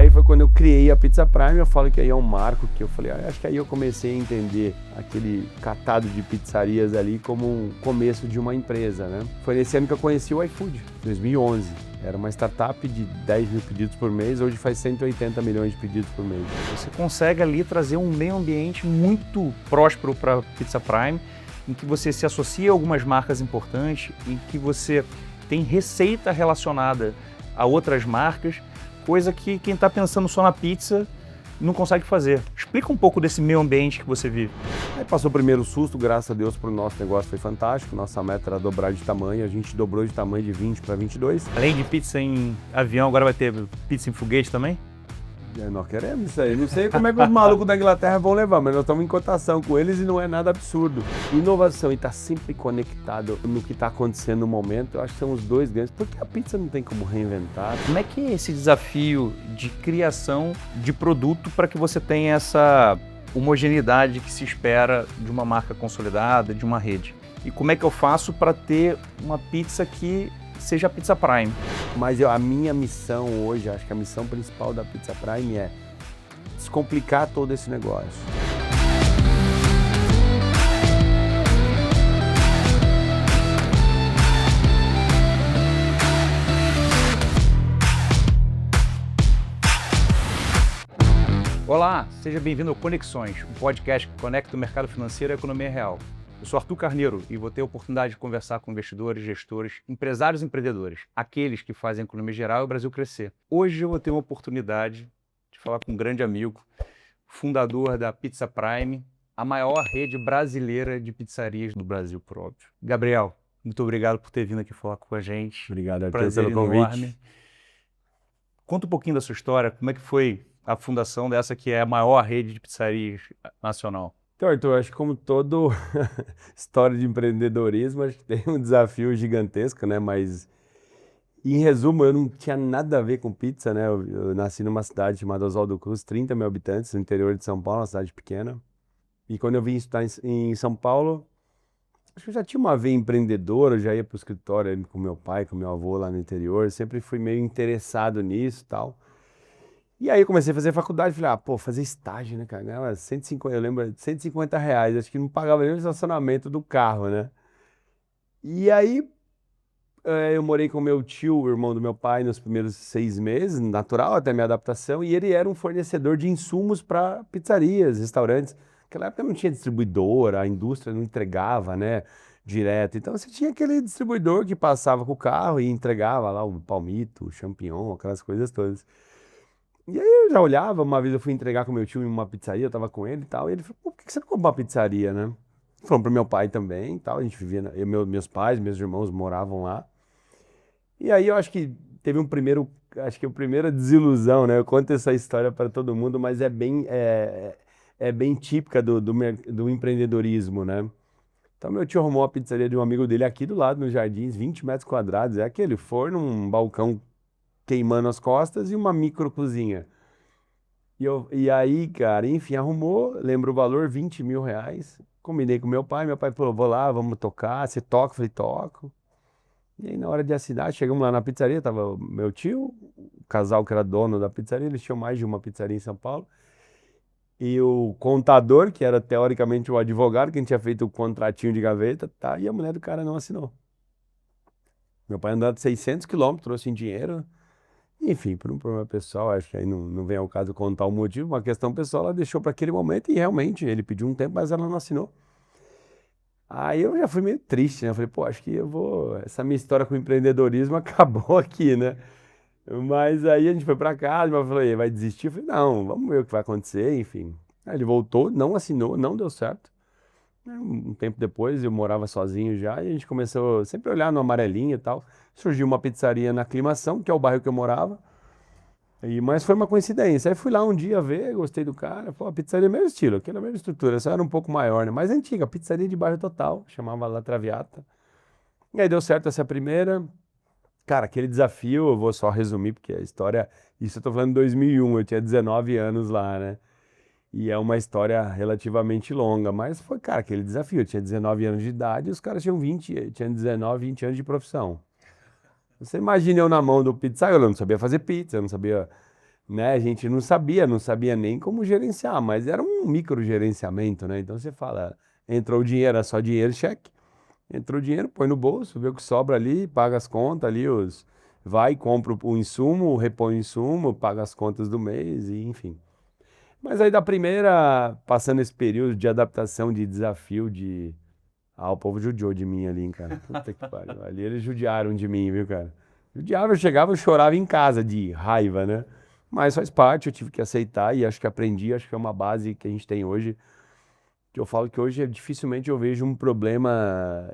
aí foi quando eu criei a Pizza Prime. Eu falo que aí é um marco que eu falei, acho que aí eu comecei a entender aquele catado de pizzarias ali como um começo de uma empresa, né? Foi nesse ano que eu conheci o iFood, 2011. Era uma startup de 10 mil pedidos por mês, hoje faz 180 milhões de pedidos por mês. Você consegue ali trazer um meio ambiente muito próspero para a Pizza Prime, em que você se associa a algumas marcas importantes, em que você tem receita relacionada a outras marcas, coisa que quem está pensando só na pizza não consegue fazer. Explica um pouco desse meio ambiente que você vive. Aí passou o primeiro susto, graças a Deus, para o nosso negócio foi fantástico. Nossa meta era dobrar de tamanho, a gente dobrou de tamanho de 20 para 22. Além de pizza em avião, agora vai ter pizza em foguete também? Nós queremos isso aí. Não sei como é que os malucos da Inglaterra vão levar, mas nós estamos em cotação com eles e não é nada absurdo. Inovação e estar sempre conectado no que está acontecendo no momento, eu acho que são os dois grandes. Porque a pizza não tem como reinventar. Como é que é esse desafio de criação de produto para que você tenha essa homogeneidade que se espera de uma marca consolidada, de uma rede? E como é que eu faço para ter uma pizza que seja a Pizza Prime? Mas a minha missão hoje, acho que a missão principal da Pizza Prime é descomplicar todo esse negócio. Olá, seja bem-vindo ao Conexões, um podcast que conecta o mercado financeiro e a economia real. Eu sou Arthur Carneiro e vou ter a oportunidade de conversar com investidores, gestores, empresários e empreendedores, aqueles que fazem a economia geral e o Brasil crescer. Hoje eu vou ter uma oportunidade de falar com um grande amigo, fundador da Pizza Prime, a maior rede brasileira de pizzarias do Brasil, por óbvio. Gabriel, muito obrigado por ter vindo aqui falar com a gente. Obrigado, Arthur, Prazer pelo convite. enorme. Conta um pouquinho da sua história, como é que foi a fundação dessa que é a maior rede de pizzarias nacional? Então, Arthur, acho que como toda história de empreendedorismo, acho que tem um desafio gigantesco, né? Mas, em resumo, eu não tinha nada a ver com pizza, né? Eu nasci numa cidade chamada Oswaldo Cruz, 30 mil habitantes, no interior de São Paulo, uma cidade pequena. E quando eu vim estudar em São Paulo, acho que eu já tinha uma veia empreendedora, eu já ia para o escritório ali com meu pai, com meu avô lá no interior, sempre fui meio interessado nisso e tal. E aí eu comecei a fazer faculdade, falei, fazer estágio, né, cara? Ganhava 150, eu lembro, R$ 150, acho que não pagava nem o estacionamento do carro, né? E aí eu morei com meu tio, o irmão do meu pai, nos primeiros 6 meses, natural até minha adaptação, e ele era um fornecedor de insumos para pizzarias, restaurantes. Naquela época não tinha distribuidora, a indústria não entregava, né, direto. Então você tinha aquele distribuidor que passava com o carro e entregava lá o palmito, o champignon, aquelas coisas todas. E aí eu já olhava, uma vez eu fui entregar com meu tio em uma pizzaria, eu tava com ele e tal, e ele falou, por que você não compra uma pizzaria, né? Falando pro meu pai também e tal, a gente vivia, meus pais, meus irmãos moravam lá. E aí eu acho que teve a primeira desilusão, né? Eu conto essa história para todo mundo, mas é bem típica do empreendedorismo, né? Então meu tio arrumou a pizzaria de um amigo dele aqui do lado, nos Jardins, 20 metros quadrados, é aquele forno, um balcão queimando as costas e uma micro cozinha. E aí, cara, enfim, arrumou, lembro o valor, R$ 20 mil. Combinei com meu pai falou, vou lá, vamos tocar, você toca? Eu falei, toco. E aí, na hora de assinar, chegamos lá na pizzaria, tava o meu tio, o casal que era dono da pizzaria, eles tinham mais de uma pizzaria em São Paulo, e o contador, que era teoricamente o advogado, que tinha feito o contratinho de gaveta, tá, e a mulher do cara não assinou. Meu pai andou 600 quilômetros, trouxe em dinheiro. Enfim, por um problema pessoal, acho que aí não vem ao caso contar o motivo, uma questão pessoal, ela deixou para aquele momento e realmente ele pediu um tempo, mas ela não assinou. Aí eu já fui meio triste, né? Eu falei, acho que essa minha história com empreendedorismo acabou aqui, né? Mas aí a gente foi para casa, meu pai falou, vai desistir? Eu falei, não, vamos ver o que vai acontecer, enfim. Aí ele voltou, não assinou, não deu certo. Um tempo depois eu morava sozinho já e a gente começou sempre a olhar no amarelinho e tal. Surgiu uma pizzaria na Aclimação, que é o bairro que eu morava, mas foi uma coincidência. Aí fui lá um dia ver, gostei do cara, a pizzaria é o mesmo estilo, aquela mesma estrutura, só era um pouco maior, né? Mais antiga, pizzaria de bairro total, chamava La Traviata. E aí deu certo essa primeira. Cara, aquele desafio, eu vou só resumir, porque a história, isso eu tô falando em 2001, eu tinha 19 anos lá, né? E é uma história relativamente longa, mas foi, cara, aquele desafio. Eu tinha 19 anos de idade e os caras tinham 19, 20 anos de profissão. Você imagina eu na mão do pizza, eu não sabia fazer pizza, eu não sabia né? A gente não sabia nem como gerenciar, mas era um micro gerenciamento, né? Então você fala, entrou o dinheiro, era só dinheiro, cheque. Entrou o dinheiro, põe no bolso, vê o que sobra ali, paga as contas ali, vai, compra o insumo, repõe o insumo, paga as contas do mês, e enfim. Mas aí da primeira, passando esse período de adaptação, de desafio, o povo judiou de mim ali, hein, cara. Puta que pariu. Ali eles judiaram de mim, viu, cara? Judiava, eu chegava, eu chorava em casa de raiva, né? Mas faz parte, eu tive que aceitar e acho que aprendi, acho que é uma base que a gente tem hoje. Que eu falo que hoje dificilmente eu vejo um problema.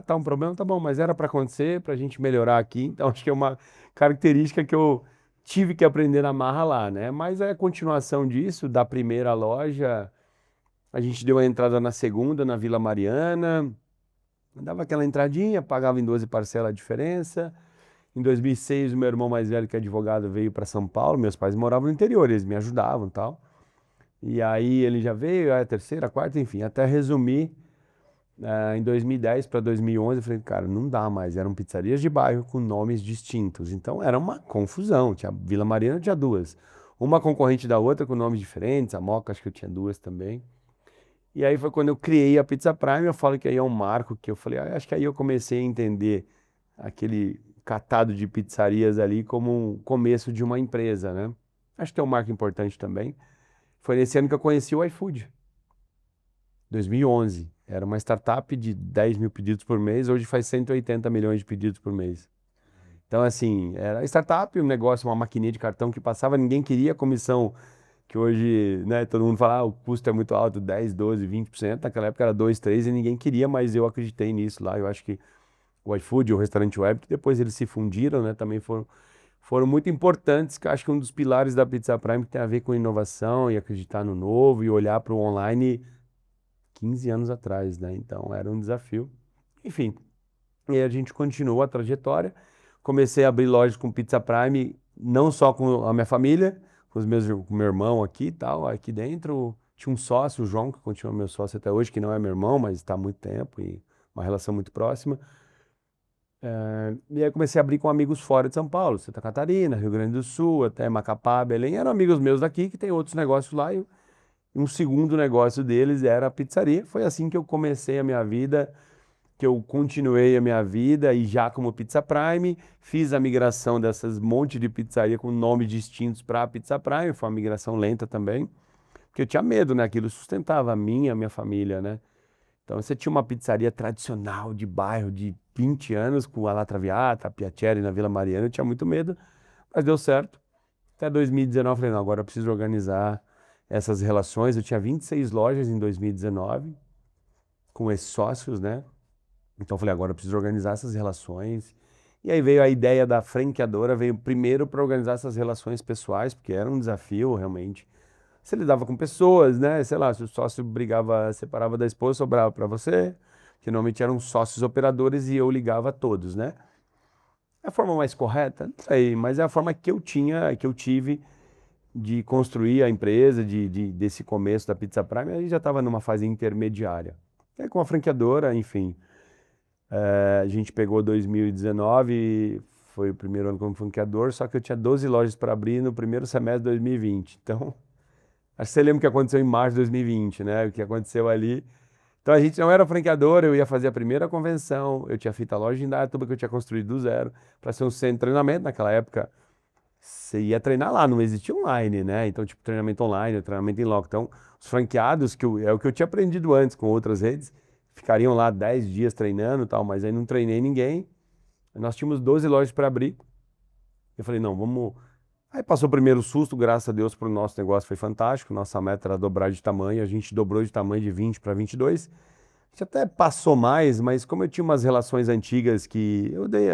Tá um problema, tá bom, mas era para acontecer, para a gente melhorar aqui. Então acho que é uma característica que eu tive que aprender na marra lá, né? Mas é a continuação disso, da primeira loja, a gente deu a entrada na segunda, na Vila Mariana, dava aquela entradinha, pagava em 12 parcelas a diferença. Em 2006, o meu irmão mais velho, que é advogado, veio para São Paulo. Meus pais moravam no interior, eles me ajudavam e tal. E aí ele já veio, a terceira, a quarta, enfim, até resumir, em 2010 para 2011, eu falei, cara, não dá mais, eram pizzarias de bairro com nomes distintos, então era uma confusão, tinha Vila Mariana, tinha duas, uma concorrente da outra com nomes diferentes, a Moca acho que eu tinha duas também, e aí foi quando eu criei a Pizza Prime, eu falo que aí é um marco, que eu falei, acho que aí eu comecei a entender aquele catado de pizzarias ali como um começo de uma empresa, né? Acho que é um marco importante também. Foi nesse ano que eu conheci o iFood, 2011. Era uma startup de 10 mil pedidos por mês, hoje faz 180 milhões de pedidos por mês. Então, assim, era startup, um negócio, uma maquininha de cartão que passava, ninguém queria comissão, que hoje, né, todo mundo fala, o custo é muito alto, 10, 12, 20%. Naquela época era 2, 3 e ninguém queria, mas eu acreditei nisso lá. Eu acho que o iFood, o restaurante web, que depois eles se fundiram, né, também foram muito importantes, que eu acho que um dos pilares da Pizza Prime tem a ver com inovação e acreditar no novo e olhar para o online 15 anos atrás, né? Então era um desafio. Enfim, e aí a gente continuou a trajetória. Comecei a abrir lojas com Pizza Prime, não só com a minha família, com meu irmão aqui e tal, aqui dentro. Tinha um sócio, o João, que continua meu sócio até hoje, que não é meu irmão, mas está há muito tempo e uma relação muito próxima. E aí comecei a abrir com amigos fora de São Paulo, Santa Catarina, Rio Grande do Sul, até Macapá, Belém. Eram amigos meus daqui que tem outros negócios lá. E um segundo negócio deles era a pizzaria. Foi assim que eu comecei a minha vida, que eu continuei a minha vida e já como Pizza Prime, fiz a migração dessas monte de pizzaria com nomes distintos para a Pizza Prime. Foi uma migração lenta também, porque eu tinha medo, né? Aquilo sustentava a minha família, né? Então você tinha uma pizzaria tradicional de bairro de 20 anos com a La Traviata, a Piacere na Vila Mariana, eu tinha muito medo, mas deu certo. Até 2019 eu falei, não, agora eu preciso organizar essas relações. Eu tinha 26 lojas em 2019 com esses sócios, né? Então eu falei, agora eu preciso organizar essas relações. E aí veio a ideia da franqueadora, veio primeiro para organizar essas relações pessoais, porque era um desafio realmente. Você lidava com pessoas, né? Sei lá, se o sócio brigava, separava da esposa, sobrava para você, que normalmente eram sócios operadores e eu ligava a todos, né? É a forma mais correta? Não sei, mas é a forma que eu tinha, que eu tive de construir a empresa, desse começo da Pizza Prime, aí já estava numa fase intermediária. E aí, com a franqueadora, enfim, a gente pegou 2019, foi o primeiro ano como franqueador, só que eu tinha 12 lojas para abrir no primeiro semestre de 2020. Então, acho que você lembra o que aconteceu em março de 2020, né? O que aconteceu ali. Então, a gente não era franqueador, eu ia fazer a primeira convenção, eu tinha feito a loja em Indaiatuba, que eu tinha construído do zero, para ser um centro de treinamento. Naquela época, você ia treinar lá, não existia online, né? Então, tipo, treinamento online, treinamento em loco. Então, os franqueados, é o que eu tinha aprendido antes com outras redes, ficariam lá 10 dias treinando e tal, mas aí não treinei ninguém. Nós tínhamos 12 lojas para abrir. Eu falei, não, vamos. Aí passou o primeiro susto, graças a Deus, para o nosso negócio foi fantástico. Nossa meta era dobrar de tamanho, a gente dobrou de tamanho de 20 para 22. A gente até passou mais, mas como eu tinha umas relações antigas que eu dei.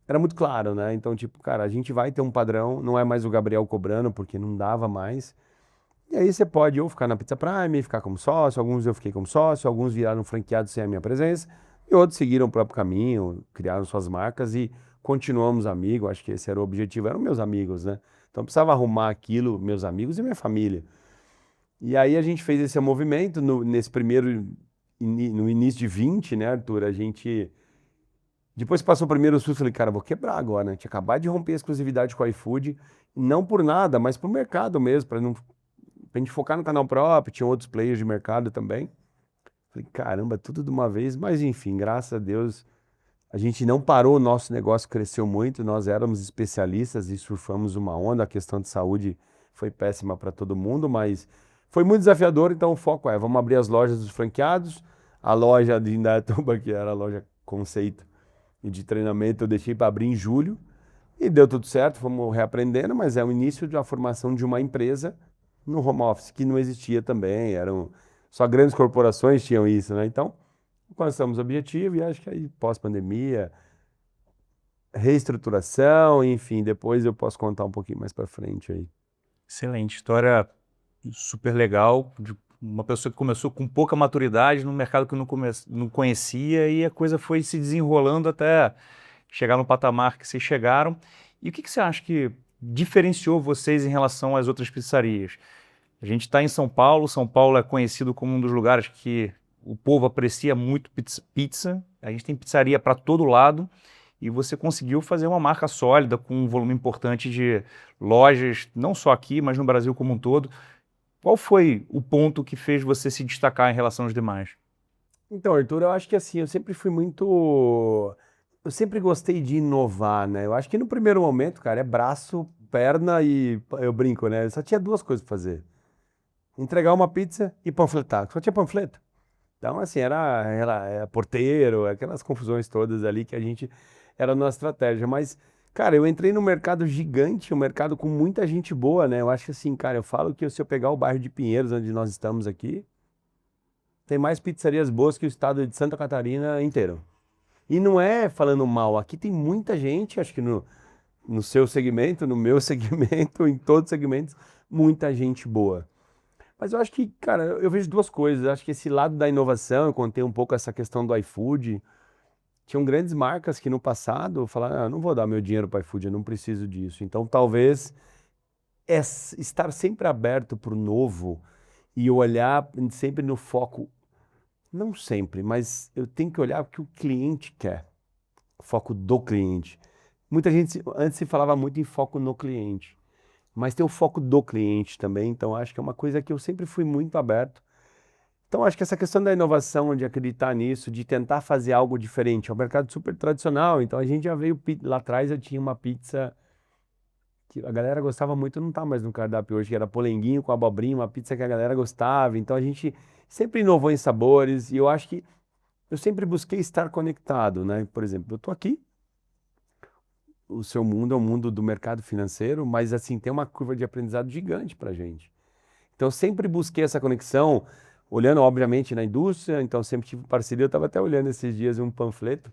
Era muito claro, né? Então, tipo, cara, a gente vai ter um padrão, não é mais o Gabriel cobrando, porque não dava mais. E aí você pode ou ficar na Pizza Prime, ficar como sócio, alguns eu fiquei como sócio, alguns viraram franqueados sem a minha presença, e outros seguiram o próprio caminho, criaram suas marcas e continuamos amigos. Acho que esse era o objetivo, eram meus amigos, né? Então eu precisava arrumar aquilo, meus amigos e minha família. E aí a gente fez esse movimento nesse primeiro, no início de 20, né, Arthur? A gente. Depois que passou o primeiro susto, eu falei, cara, vou quebrar agora, né? Tinha acabado de romper a exclusividade com o iFood não por nada, mas pro mercado mesmo, pra gente focar no canal próprio, tinha outros players de mercado também. Falei, caramba, tudo de uma vez, mas enfim, graças a Deus, a gente não parou, o nosso negócio cresceu muito, nós éramos especialistas e surfamos uma onda, a questão de saúde foi péssima para todo mundo, mas foi muito desafiador, então o foco é, vamos abrir as lojas dos franqueados, a loja de Indaiatuba, que era a loja conceito e de treinamento, eu deixei para abrir em julho, e deu tudo certo, fomos reaprendendo, mas é o início da formação de uma empresa no home office, que não existia também, só grandes corporações tinham isso, né? Então, alcançamos o objetivo e acho que aí pós-pandemia, reestruturação, enfim, depois eu posso contar um pouquinho mais para frente aí. Excelente, história super legal, de uma pessoa que começou com pouca maturidade no mercado que não conhecia e a coisa foi se desenrolando até chegar no patamar que vocês chegaram. E o que você acha que diferenciou vocês em relação às outras pizzarias? A gente está em São Paulo é conhecido como um dos lugares que o povo aprecia muito pizza, a gente tem pizzaria para todo lado, e você conseguiu fazer uma marca sólida com um volume importante de lojas, não só aqui, mas no Brasil como um todo. Qual foi o ponto que fez você se destacar em relação aos demais? Então, Arthur, eu acho que assim, eu sempre fui muito. Eu sempre gostei de inovar, né? Eu acho que no primeiro momento, cara, é braço, perna e eu brinco, né? Eu só tinha duas coisas pra fazer: entregar uma pizza e panfletar. Só tinha panfleto. Então, assim, era porteiro, aquelas confusões todas ali que a gente era a nossa estratégia. Mas, cara, eu entrei num mercado gigante, um mercado com muita gente boa, né? Eu acho que assim, cara, eu falo que se eu pegar o bairro de Pinheiros, onde nós estamos aqui, tem mais pizzarias boas que o estado de Santa Catarina inteiro. E não é falando mal, aqui tem muita gente, acho que no seu segmento, no meu segmento, em todos os segmentos, muita gente boa. Mas eu acho que, cara, eu vejo duas coisas. Eu acho que esse lado da inovação, eu contei um pouco essa questão do iFood. Tinham grandes marcas que no passado falaram, não vou dar meu dinheiro para o iFood, eu não preciso disso. Então, talvez estar sempre aberto para o novo e olhar sempre no foco, não sempre, mas eu tenho que olhar o que o cliente quer, o foco do cliente. Muita gente, antes se falava muito em foco no cliente, mas tem o foco do cliente também, então acho que é uma coisa que eu sempre fui muito aberto. Então acho que essa questão da inovação, de acreditar nisso, de tentar fazer algo diferente, é um mercado super tradicional, então a gente já veio, lá atrás eu tinha uma pizza que a galera gostava muito, não tá mais no cardápio hoje, que era polenguinho com abobrinha, uma pizza que a galera gostava, então a gente sempre inovou em sabores e eu acho que eu sempre busquei estar conectado, né? Por exemplo, eu tô aqui, o seu mundo é o mundo do mercado financeiro, mas assim, tem uma curva de aprendizado gigante pra gente. Então, eu sempre busquei essa conexão, olhando, obviamente, na indústria, então sempre tive parceria. Eu estava até olhando esses dias um panfleto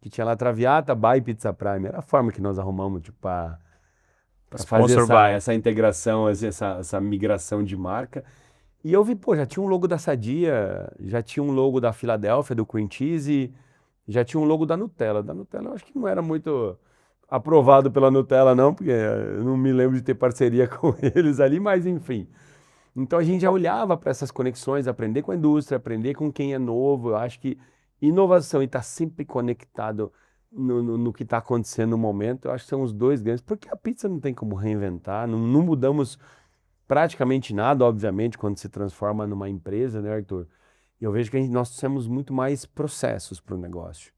que tinha lá Traviata by Pizza Prime. Era a forma que nós arrumamos, tipo, para fazer Sponsor by. essa integração, essa migração de marca. E eu vi, pô, já tinha um logo da Sadia, já tinha um logo da Filadélfia, do Cream Cheese, já tinha um logo da Nutella. Da Nutella eu acho que não era muito aprovado pela Nutella, não, porque eu não me lembro de ter parceria com eles ali, mas enfim. Então a gente já olhava para essas conexões, aprender com a indústria, aprender com quem é novo. Eu acho que inovação e estar sempre conectado no que está acontecendo no momento, eu acho que são os dois grandes, porque a pizza não tem como reinventar, não mudamos praticamente nada, obviamente, quando se transforma numa empresa, né, Arthur? E eu vejo que nós temos muito mais processos para o negócio.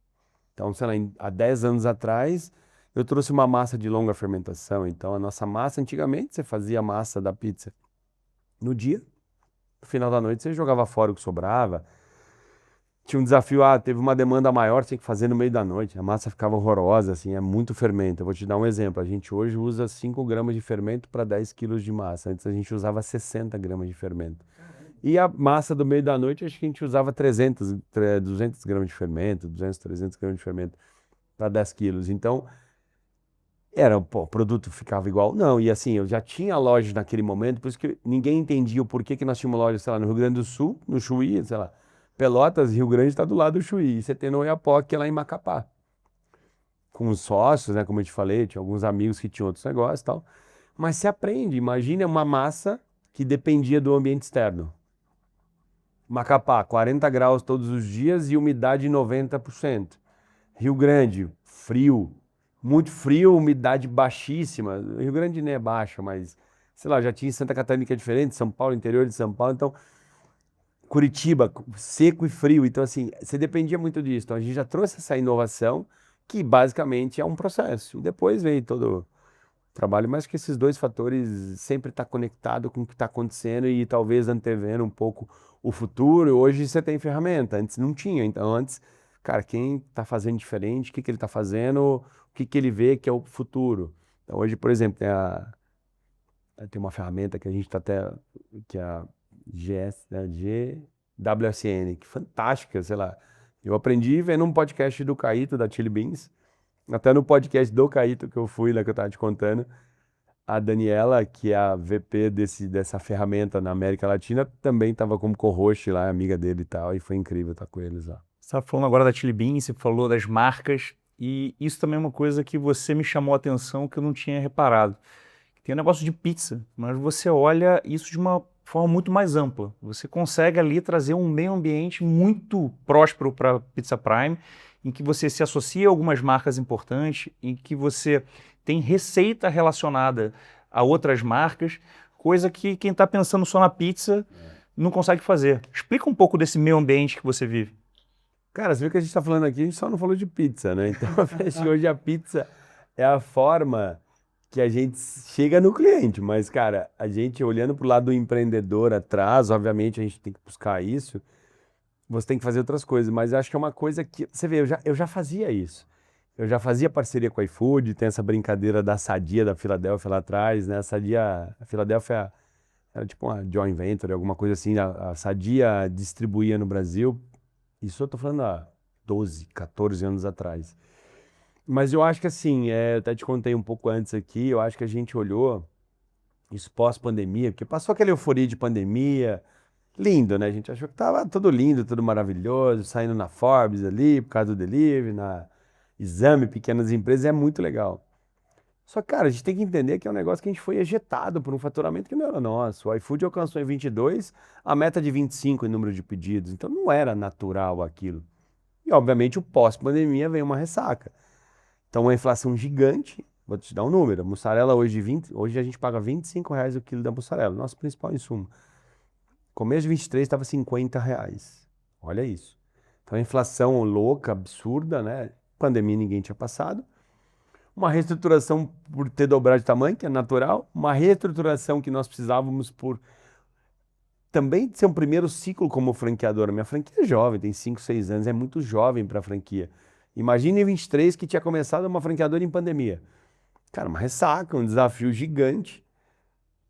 Então, sei lá, há 10 anos atrás, eu trouxe uma massa de longa fermentação. Então, a nossa massa, antigamente, você fazia a massa da pizza no dia, no final da noite, você jogava fora o que sobrava. Tinha um desafio, teve uma demanda maior, você tem que fazer no meio da noite. A massa ficava horrorosa, assim, é muito fermento. Eu vou te dar um exemplo. A gente hoje usa 5 gramas de fermento para 10 quilos de massa. Antes a gente usava 60 gramas de fermento. E a massa do meio da noite, acho que a gente usava 200 gramas de fermento, 200, 300 gramas de fermento para 10 quilos. Então, o produto ficava igual? Não, e assim, eu já tinha lojas naquele momento, por isso que ninguém entendia o porquê que nós tínhamos lojas, sei lá, no Rio Grande do Sul, no Chuí, sei lá, Pelotas, Rio Grande está do lado do Chuí, e você tem no Oiapoque, lá em Macapá. Com os sócios, né, como eu te falei, tinha alguns amigos que tinham outros negócios e tal. Mas você aprende, imagina uma massa que dependia do ambiente externo. Macapá, 40 graus todos os dias e umidade 90%. Rio Grande, frio, muito frio, umidade baixíssima. O Rio Grande nem é baixa, mas, sei lá, já tinha em Santa Catarina que é diferente, São Paulo, interior de São Paulo, então Curitiba, seco e frio. Então, assim, você dependia muito disso. Então, a gente já trouxe essa inovação, que basicamente é um processo. E depois veio todo o trabalho, mas que esses dois fatores sempre estão conectados com o que está acontecendo e talvez antevendo um pouco o futuro. Hoje você tem ferramenta, antes não tinha. Então, antes, cara, quem está fazendo diferente, o que ele está fazendo, o que ele vê que é o futuro. Então, hoje, por exemplo, tem uma ferramenta que a gente está até, que é a GWSN, que fantástica, sei lá. Eu aprendi vendo um podcast do Caíto, da Chili Beans, até no podcast do Caíto que eu fui, lá que eu estava te contando, a Daniela, que é a VP dessa ferramenta na América Latina, também estava como co-host lá, amiga dele e tal, e foi incrível estar com eles lá. Você estava falando agora da Chili Beans, você falou das marcas, e isso também é uma coisa que você me chamou a atenção que eu não tinha reparado. Tem um negócio de pizza, mas você olha isso de uma forma muito mais ampla. Você consegue ali trazer um meio ambiente muito próspero para a Pizza Prime, em que você se associa a algumas marcas importantes, em que você tem receita relacionada a outras marcas, coisa que quem está pensando só na pizza não consegue fazer. Explica um pouco desse meio ambiente que você vive. Cara, você viu que a gente está falando aqui, a gente só não falou de pizza, né? Então, acho que hoje a pizza é a forma que a gente chega no cliente, mas, cara, a gente olhando para o lado do empreendedor atrás, obviamente a gente tem que buscar isso, você tem que fazer outras coisas, mas eu acho que é uma coisa que, você vê, eu já fazia isso. Eu já fazia parceria com a iFood, tem essa brincadeira da Sadia da Filadélfia lá atrás, né? A Filadélfia era tipo uma joint venture, alguma coisa assim, a Sadia distribuía no Brasil. Isso eu tô falando há 12, 14 anos atrás. Mas eu acho que assim, eu até te contei um pouco antes aqui, eu acho que a gente olhou isso pós-pandemia, porque passou aquela euforia de pandemia, lindo, né? A gente achou que tava tudo lindo, tudo maravilhoso, saindo na Forbes ali, por causa do delivery, na Exame, pequenas empresas, é muito legal. Só que, cara, a gente tem que entender que é um negócio que a gente foi ejetado por um faturamento que não era nosso. O iFood alcançou em 22 a meta de 25 em número de pedidos, então não era natural aquilo. E, obviamente, o pós-pandemia veio uma ressaca. Então, uma inflação gigante, vou te dar um número, a mussarela hoje a gente paga R$ 25 o quilo da mussarela, nosso principal insumo. Começo de 23 estava R$ 50. Olha isso. Então, a inflação louca, absurda, né? Pandemia ninguém tinha passado. Uma reestruturação por ter dobrado de tamanho, que é natural. Uma reestruturação que nós precisávamos por também ser um primeiro ciclo como franqueadora. Minha franquia é jovem, tem 5, 6 anos, é muito jovem para a franquia. Imagine em 23 que tinha começado uma franqueadora em pandemia. Cara, uma ressaca, um desafio gigante.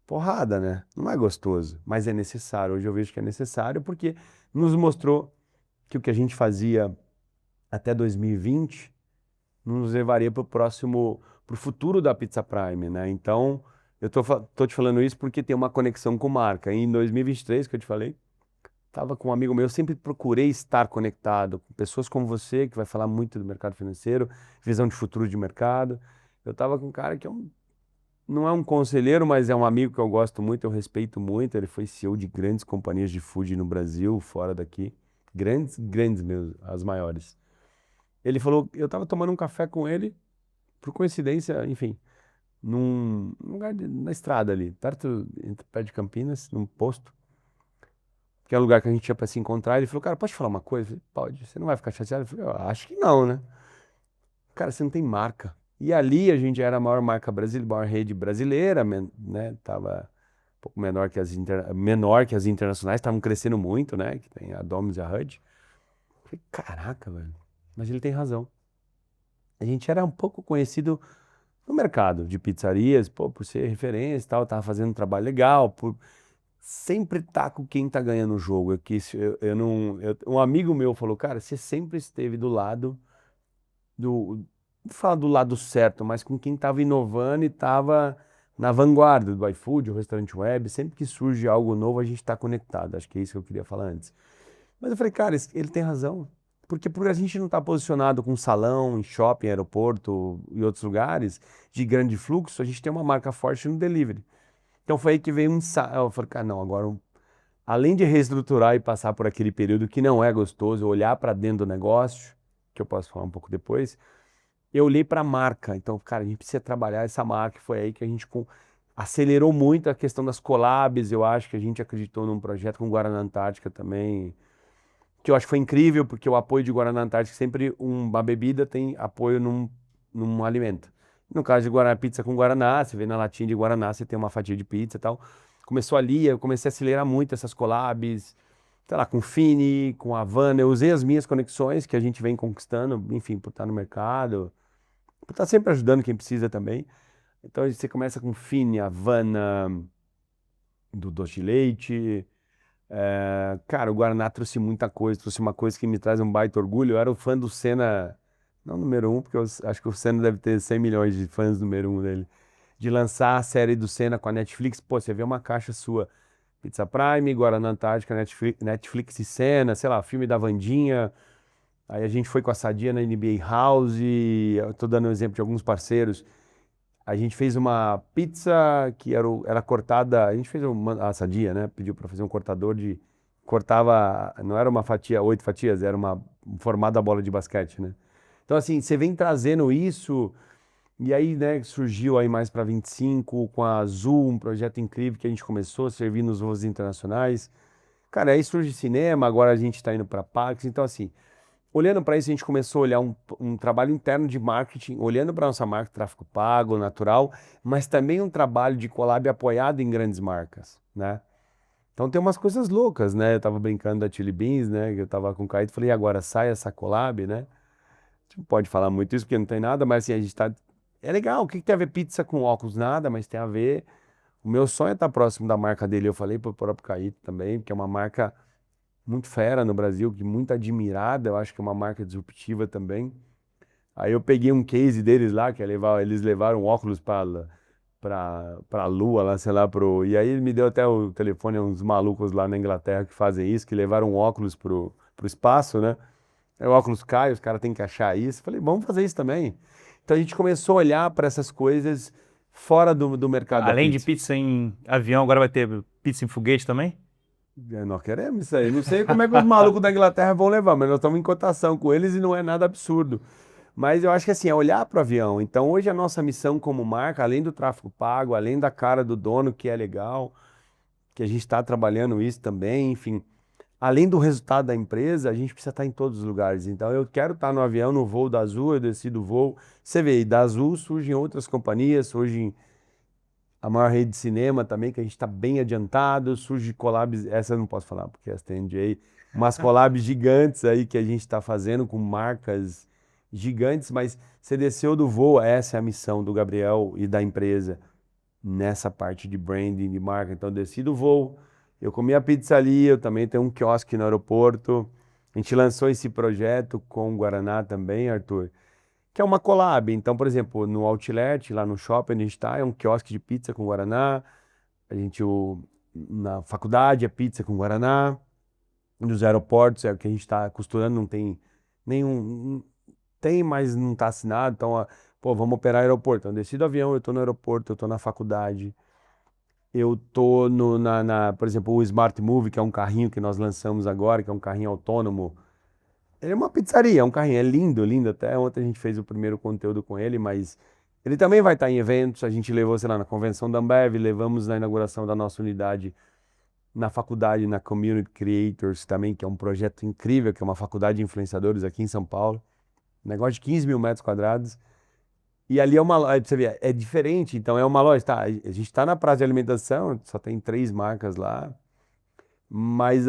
Porrada, né? Não é gostoso, mas é necessário. Hoje eu vejo que é necessário porque nos mostrou que o que a gente fazia até 2020 nos levaria para o futuro da Pizza Prime, né? Então, eu tô te falando isso porque tem uma conexão com marca. Em 2023, que eu te falei, estava com um amigo meu, eu sempre procurei estar conectado com pessoas como você, que vai falar muito do mercado financeiro, visão de futuro de mercado. Eu estava com um cara que não é um conselheiro, mas é um amigo que eu gosto muito, eu respeito muito. Ele foi CEO de grandes companhias de food no Brasil, fora daqui. Grandes, grandes mesmo, as maiores. Ele falou, eu estava tomando um café com ele, por coincidência, enfim, num lugar na estrada ali, perto de Campinas, num posto, que é o lugar que a gente ia para se encontrar. Ele falou, cara, pode falar uma coisa? Eu falei, pode, você não vai ficar chateado? Eu falei, eu acho que não, né? Cara, você não tem marca. E ali a gente era a maior marca brasileira, maior rede brasileira, né? Tava um pouco menor que as internacionais, estavam crescendo muito, né? Que tem a Domino's e a Hut. Eu falei, caraca, velho, mas ele tem razão. A gente era um pouco conhecido no mercado de pizzarias, pô, por ser referência e tal, tava fazendo um trabalho legal, por sempre estar com quem tá ganhando o jogo. Eu não, um amigo meu falou, cara, você sempre esteve do lado não vou falar do lado certo, mas com quem estava inovando e estava na vanguarda do iFood, o restaurante web. Sempre que surge algo novo, a gente está conectado. Acho que é isso que eu queria falar antes. Mas eu falei, cara, ele tem razão. Porque por a gente não estar posicionado com salão, em shopping, aeroporto e outros lugares de grande fluxo, a gente tem uma marca forte no delivery. Então foi aí que veio um insight. Eu falei, cara, não, agora, além de reestruturar e passar por aquele período que não é gostoso, olhar para dentro do negócio, que eu posso falar um pouco depois, eu olhei para a marca. Então, cara, a gente precisa trabalhar essa marca. Foi aí que a gente acelerou muito a questão das collabs. Eu acho que a gente acreditou num projeto com Guaraná Antártica também, que eu acho que foi incrível, porque o apoio de Guaraná Antártica, sempre uma bebida tem apoio num alimento. No caso de Guaraná Pizza com Guaraná, você vê na latinha de Guaraná, você tem uma fatia de pizza e tal. Começou ali, eu comecei a acelerar muito essas collabs, sei lá, com Fini, com Havana. Eu usei as minhas conexões que a gente vem conquistando, enfim, por estar no mercado, por estar sempre ajudando quem precisa também. Então você começa com Fini, Havana, do doce de leite. Cara, o Guaraná trouxe muita coisa, trouxe uma coisa que me traz um baita orgulho. Eu era o fã do Senna, não número um, porque eu acho que o Senna deve ter 100 milhões de fãs número um dele. De lançar a série do Senna com a Netflix, pô, você vê uma caixa sua, Pizza Prime, Guaraná Antártica, Netflix e Senna, sei lá, filme da Wandinha. Aí a gente foi com a Sadia na NBA House, eu tô dando um exemplo de alguns parceiros. A gente fez uma pizza que era cortada. A gente fez a Sadia, né? Pediu para fazer um cortador de. Cortava. Não era uma fatia, 8 fatias, era um formato da bola de basquete, né? Então, assim, você vem trazendo isso. E aí, né, surgiu aí mais para 25 com a Azul, um projeto incrível que a gente começou a servir nos voos internacionais. Cara, aí surge cinema, agora a gente está indo para parques. Então, assim. Olhando para isso, a gente começou a olhar um trabalho interno de marketing, olhando para nossa marca, tráfego pago, natural, mas também um trabalho de collab apoiado em grandes marcas, né? Então tem umas coisas loucas, né? Eu tava brincando da Chili Beans, né? Que eu tava com o Caíto, falei, e agora sai essa collab, né? A gente não pode falar muito isso porque não tem nada, mas assim, a gente tá... É legal, o que que tem a ver pizza com óculos? Nada, mas tem a ver... O meu sonho é estar próximo da marca dele, eu falei pro próprio Caíto também, que é uma marca muito fera no Brasil, que muito admirada, eu acho que é uma marca disruptiva também. Aí eu peguei um case deles lá, que é eles levaram óculos para a Lua, lá, sei lá, e aí ele me deu até o telefone, uns malucos lá na Inglaterra que fazem isso, que levaram óculos pro espaço, né? Aí o óculos cai, os caras têm que achar isso. Falei, vamos fazer isso também. Então a gente começou a olhar para essas coisas fora do mercado da Além de pizza. pizza em avião, agora vai ter pizza em foguete também? Nós queremos isso aí. Não sei como é que os malucos da Inglaterra vão levar, mas nós estamos em cotação com eles e não é nada absurdo. Mas eu acho que assim, é olhar para o avião. Então, hoje a nossa missão como marca, além do tráfego pago, além da cara do dono, que é legal, que a gente está trabalhando isso também, enfim, além do resultado da empresa, a gente precisa estar em todos os lugares. Então, eu quero estar no avião, no voo da Azul, eu decido o voo. Você vê, e da Azul surgem outras companhias, surgem a maior rede de cinema também, que a gente está bem adiantado, surge collabs, essa eu não posso falar, porque essa tem NDA, umas collabs gigantes aí que a gente está fazendo com marcas gigantes, mas você desceu do voo, essa é a missão do Gabriel e da empresa, nessa parte de branding, de marca. Então, eu desci do voo, eu comi a pizza ali, eu também tenho um quiosque no aeroporto, a gente lançou esse projeto com o Guaraná também, Arthur, que é uma collab. Então, por exemplo, no Outlet, lá no shopping onde a gente está, é um quiosque de pizza com Guaraná. Na faculdade é pizza com Guaraná. Nos aeroportos é o que a gente está costurando, não tem nenhum. Tem, mas não está assinado. Então, pô, vamos operar aeroporto. Então, eu desci do avião, eu estou no aeroporto, eu estou na faculdade. Eu estou por exemplo, o Smart Move, que é um carrinho que nós lançamos agora, que é um carrinho autônomo. Ele é uma pizzaria, é um carrinho, é lindo, lindo. Até ontem a gente fez o primeiro conteúdo com ele, mas ele também vai estar em eventos. A gente levou, sei lá, na convenção da Ambev, levamos na inauguração da nossa unidade na faculdade, na Community Creators também, que é um projeto incrível, que é uma faculdade de influenciadores aqui em São Paulo. Um negócio de 15 mil metros quadrados. E ali é uma loja, pra você ver, é diferente. Então é uma loja, tá? A gente está na praça de alimentação, só tem 3 marcas lá, mas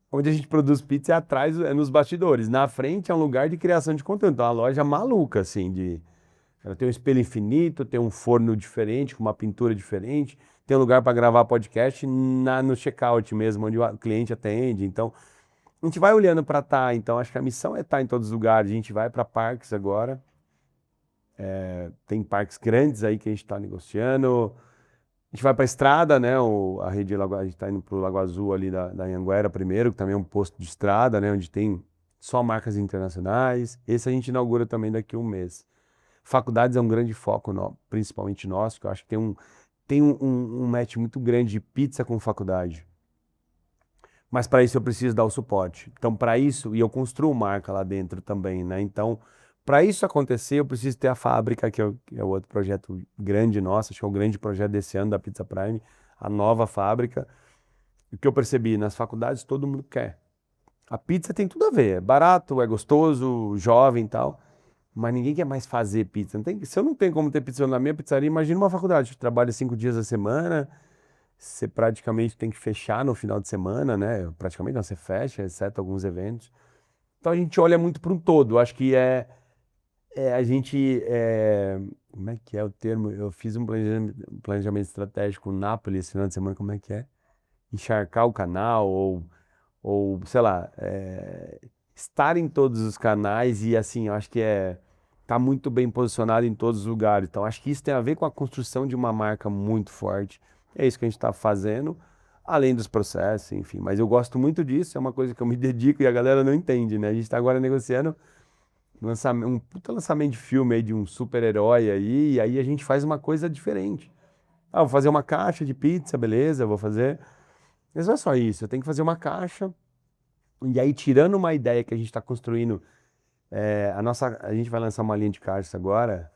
onde a gente produz pizza é atrás, é nos bastidores. Na frente é um lugar de criação de conteúdo. Então, é uma loja maluca, assim, ela tem um espelho infinito, tem um forno diferente, com uma pintura diferente, tem um lugar para gravar podcast no checkout mesmo, onde o cliente atende. Então, a gente vai olhando para estar. Então, acho que a missão é estar em todos os lugares. A gente vai para parques agora. Tem parques grandes aí que a gente está negociando. A gente vai para a estrada, né? A rede Lagoa, a gente está indo para o Lago Azul ali da Anhanguera primeiro, que também é um posto de estrada, né? Onde tem só marcas internacionais. Esse a gente inaugura também daqui a um mês. Faculdades é um grande foco, principalmente nosso, que eu acho que tem um match muito grande de pizza com faculdade. Mas para isso eu preciso dar o suporte. Então, para isso, e eu construo marca lá dentro também, né? Então, Para isso acontecer, eu preciso ter a fábrica, que é o outro projeto grande nosso, acho que é o grande projeto desse ano da Pizza Prime, a nova fábrica. O que eu percebi, nas faculdades todo mundo quer. A pizza tem tudo a ver, é barato, é gostoso, jovem e tal, mas ninguém quer mais fazer pizza. Se eu não tenho como ter pizza na minha pizzaria, imagina uma faculdade, você trabalha 5 dias a semana, você praticamente tem que fechar no final de semana, né? Praticamente não, você fecha, exceto alguns eventos. Então a gente olha muito para um todo, acho que a gente, como é que é o termo? Eu fiz um planejamento estratégico no Napoli esse final de semana, como é que é? Encharcar o canal ou sei lá, estar em todos os canais e assim, eu acho que tá muito bem posicionado em todos os lugares. Então, acho que isso tem a ver com a construção de uma marca muito forte. É isso que a gente está fazendo, além dos processos, enfim. Mas eu gosto muito disso, é uma coisa que eu me dedico e a galera não entende, né? A gente está agora negociando um puta lançamento de filme aí de um super-herói aí, e aí a gente faz uma coisa diferente. Ah, vou fazer uma caixa de pizza, beleza, vou fazer. Mas não é só isso, eu tenho que fazer uma caixa, e aí tirando uma ideia que a gente está construindo, a gente vai lançar uma linha de caixas agora,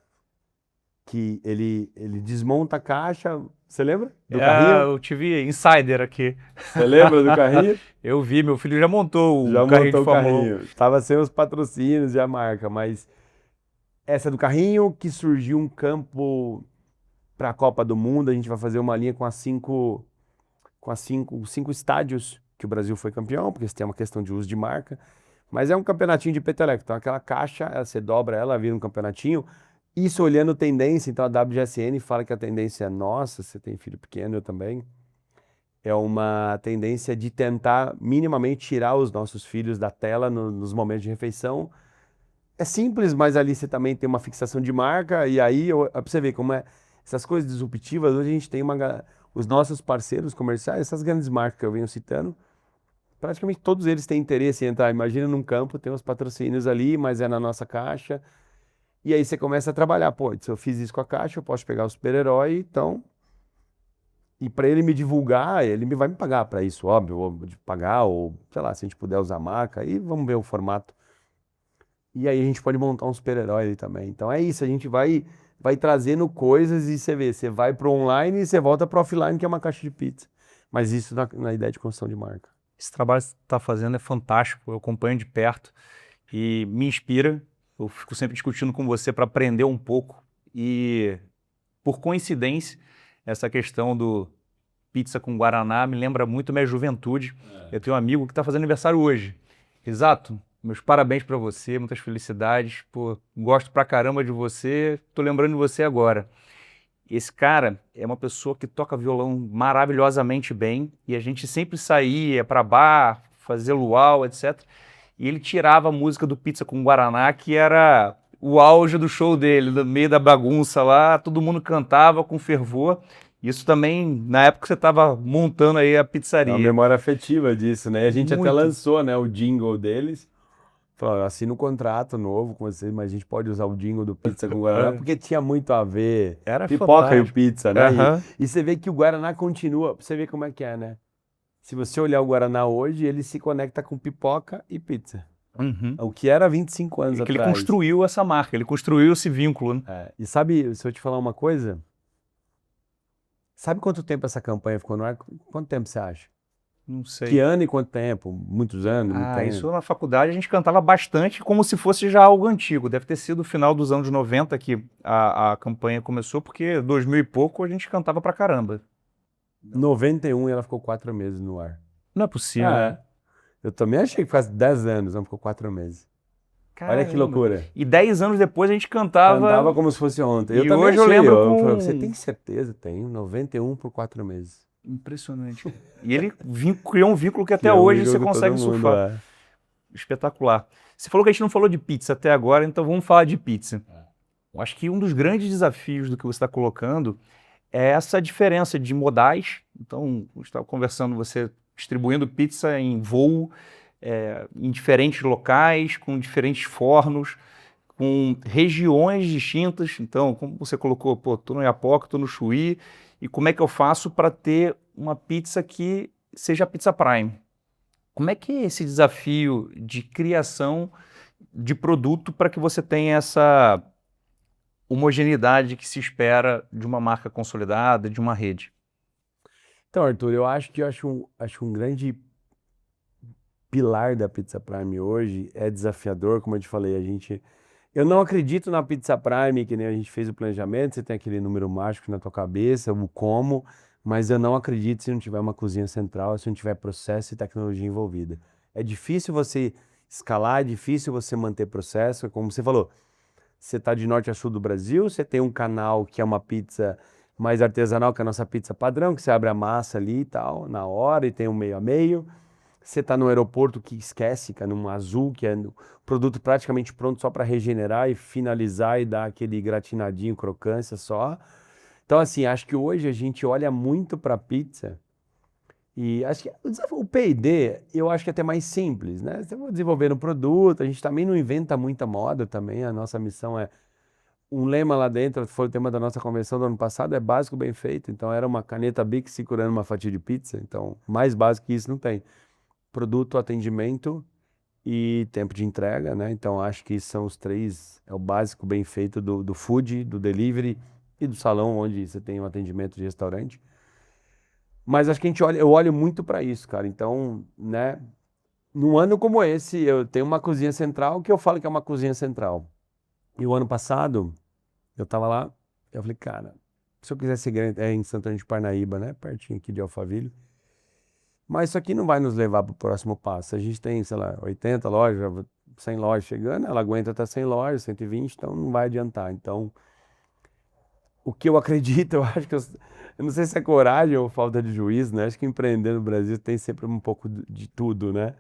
que ele desmonta a caixa, você lembra do carrinho? Eu tive insider aqui. Você lembra do carrinho? Eu vi, meu filho já montou Já o carrinho montou de o Fórmula 1. carrinho. Tava sem os patrocínios e a marca, mas essa do carrinho que surgiu um campo para a Copa do Mundo, a gente vai fazer uma linha com cinco estádios que o Brasil foi campeão, porque você tem uma questão de uso de marca. Mas é um campeonatinho de peteleco. Então aquela caixa, você dobra ela, vira um campeonatinho. Isso olhando tendência, então a WGSN fala que a tendência é nossa, você tem filho pequeno, eu também. É uma tendência de tentar minimamente tirar os nossos filhos da tela nos momentos de refeição. É simples, mas ali você também tem uma fixação de marca, e aí pra você ver como essas coisas disruptivas, hoje a gente tem os nossos parceiros comerciais, essas grandes marcas que eu venho citando, praticamente todos eles têm interesse em entrar. Imagina num campo, tem os patrocínios ali, mas é na nossa caixa. E aí você começa a trabalhar. Pô, se eu fiz isso com a caixa, eu posso pegar o super-herói, então. E para ele me divulgar, ele vai me pagar para isso, óbvio, ou de pagar, ou sei lá, se a gente puder usar a marca, aí vamos ver o formato. E aí a gente pode montar um super-herói ali também. Então é isso, a gente vai trazendo coisas e você vê, você vai pro online e você volta pro offline, que é uma caixa de pizza. Mas isso na ideia de construção de marca. Esse trabalho que você está fazendo é fantástico, eu acompanho de perto e me inspira. Eu fico sempre discutindo com você para aprender um pouco e, por coincidência, essa questão do pizza com guaraná me lembra muito minha juventude. Eu tenho um amigo que está fazendo aniversário hoje. Exato. Meus parabéns para você, muitas felicidades. Pô, gosto pra caramba de você, tô lembrando de você agora. Esse cara é uma pessoa que toca violão maravilhosamente bem e a gente sempre saía para bar, fazer luau, etc. E ele tirava a música do Pizza com Guaraná, que era o auge do show dele, no meio da bagunça lá, todo mundo cantava com fervor. Isso também, na época que você estava montando aí a É uma pizzaria. memória afetiva disso, né? E a gente até Muito. lançou, né, o jingle deles. Falou, assina um contrato novo com vocês, mas a gente pode usar o jingle do Pizza com Guaraná, porque tinha muito a ver. Era Pipoca e o fantástico. pizza, né? Aham. E você vê que o Guaraná continua, pra você ver como é que é, né? Se você olhar o Guaraná hoje, ele se conecta com pipoca e pizza. Uhum. O que era 25 anos É que ele atrás. construiu essa marca, ele construiu esse vínculo, né? E sabe, se eu te falar uma coisa, sabe quanto tempo essa campanha ficou no ar? Quanto tempo você acha? Não sei. Que ano e quanto tempo? Muitos anos? Muito tempo? Isso na faculdade a gente cantava bastante, como se fosse já algo antigo. Deve ter sido o final dos anos 90 que a campanha começou, porque 2000 e pouco a gente cantava pra caramba. 91 e ela ficou 4 meses no ar. Não é possível. Eu também achei que faz 10 anos, não ficou 4 meses. Olha que Caramba. loucura. E 10 anos depois a gente cantava... Cantava como se fosse ontem. E Eu também hoje eu achei, lembro eu falei, com- você tem certeza? Tenho, 91 por 4 meses. Impressionante. E ele criou um vínculo que até Que é um hoje vínculo você com consegue todo mundo, surfar. Espetacular. Você falou que a gente não falou de pizza até agora, então vamos falar de pizza. Eu acho que um dos grandes desafios do que você está colocando é essa diferença de modais. Então, a gente estava conversando, você distribuindo pizza em voo, em diferentes locais, com diferentes fornos, com regiões distintas. Então, como você colocou, pô, tô no Iapoca, tô no Chuí, e como é que eu faço para ter uma pizza que seja a Pizza Prime? Como é que é esse desafio de criação de produto para que você tenha essa homogeneidade que se espera de uma marca consolidada, de uma rede? Então, Arthur, eu acho um grande pilar da Pizza Prime hoje é desafiador, como eu te falei, eu não acredito na Pizza Prime, que nem a gente fez o planejamento, você tem aquele número mágico na tua cabeça, o como, mas eu não acredito se não tiver uma cozinha central, se não tiver processo e tecnologia envolvida. É difícil você escalar, é difícil você manter processo, como você falou, você está de norte a sul do Brasil, você tem um canal que é uma pizza mais artesanal, que é a nossa pizza padrão, que você abre a massa ali e tal, na hora, e tem um meio a meio. Você está no aeroporto que esquece, cara, num azul, que é um produto praticamente pronto só para regenerar e finalizar e dar aquele gratinadinho, crocância só. Então, assim, acho que hoje a gente olha muito para pizza e acho que o P&D eu acho que é até mais simples, né? Você vai desenvolvendo um produto, a gente também não inventa muita moda também, a nossa missão é um lema lá dentro, foi o tema da nossa convenção do ano passado, é básico bem feito. Então, era uma caneta Bic segurando uma fatia de pizza. Então, mais básico que isso não tem. Produto, atendimento e tempo de entrega, né? Então acho que são os três, é o básico bem feito do food, do delivery e do salão onde você tem um atendimento de restaurante. Mas acho que eu olho muito para isso, cara. Então, né? Num ano como esse, eu tenho uma cozinha central que eu falo que é uma cozinha central. E o ano passado, eu tava lá, eu falei, cara, se eu quiser ser grande, é em Santana de Parnaíba, né? Pertinho aqui de Alphaville. Mas isso aqui não vai nos levar para o próximo passo. A gente tem, sei lá, 80 lojas, 100 lojas chegando, ela aguenta até 100 lojas, 120, então não vai adiantar. Então, o que eu acredito, eu acho que eu não sei se é coragem ou falta de juízo, né? Acho que empreender no Brasil tem sempre um pouco de tudo, né?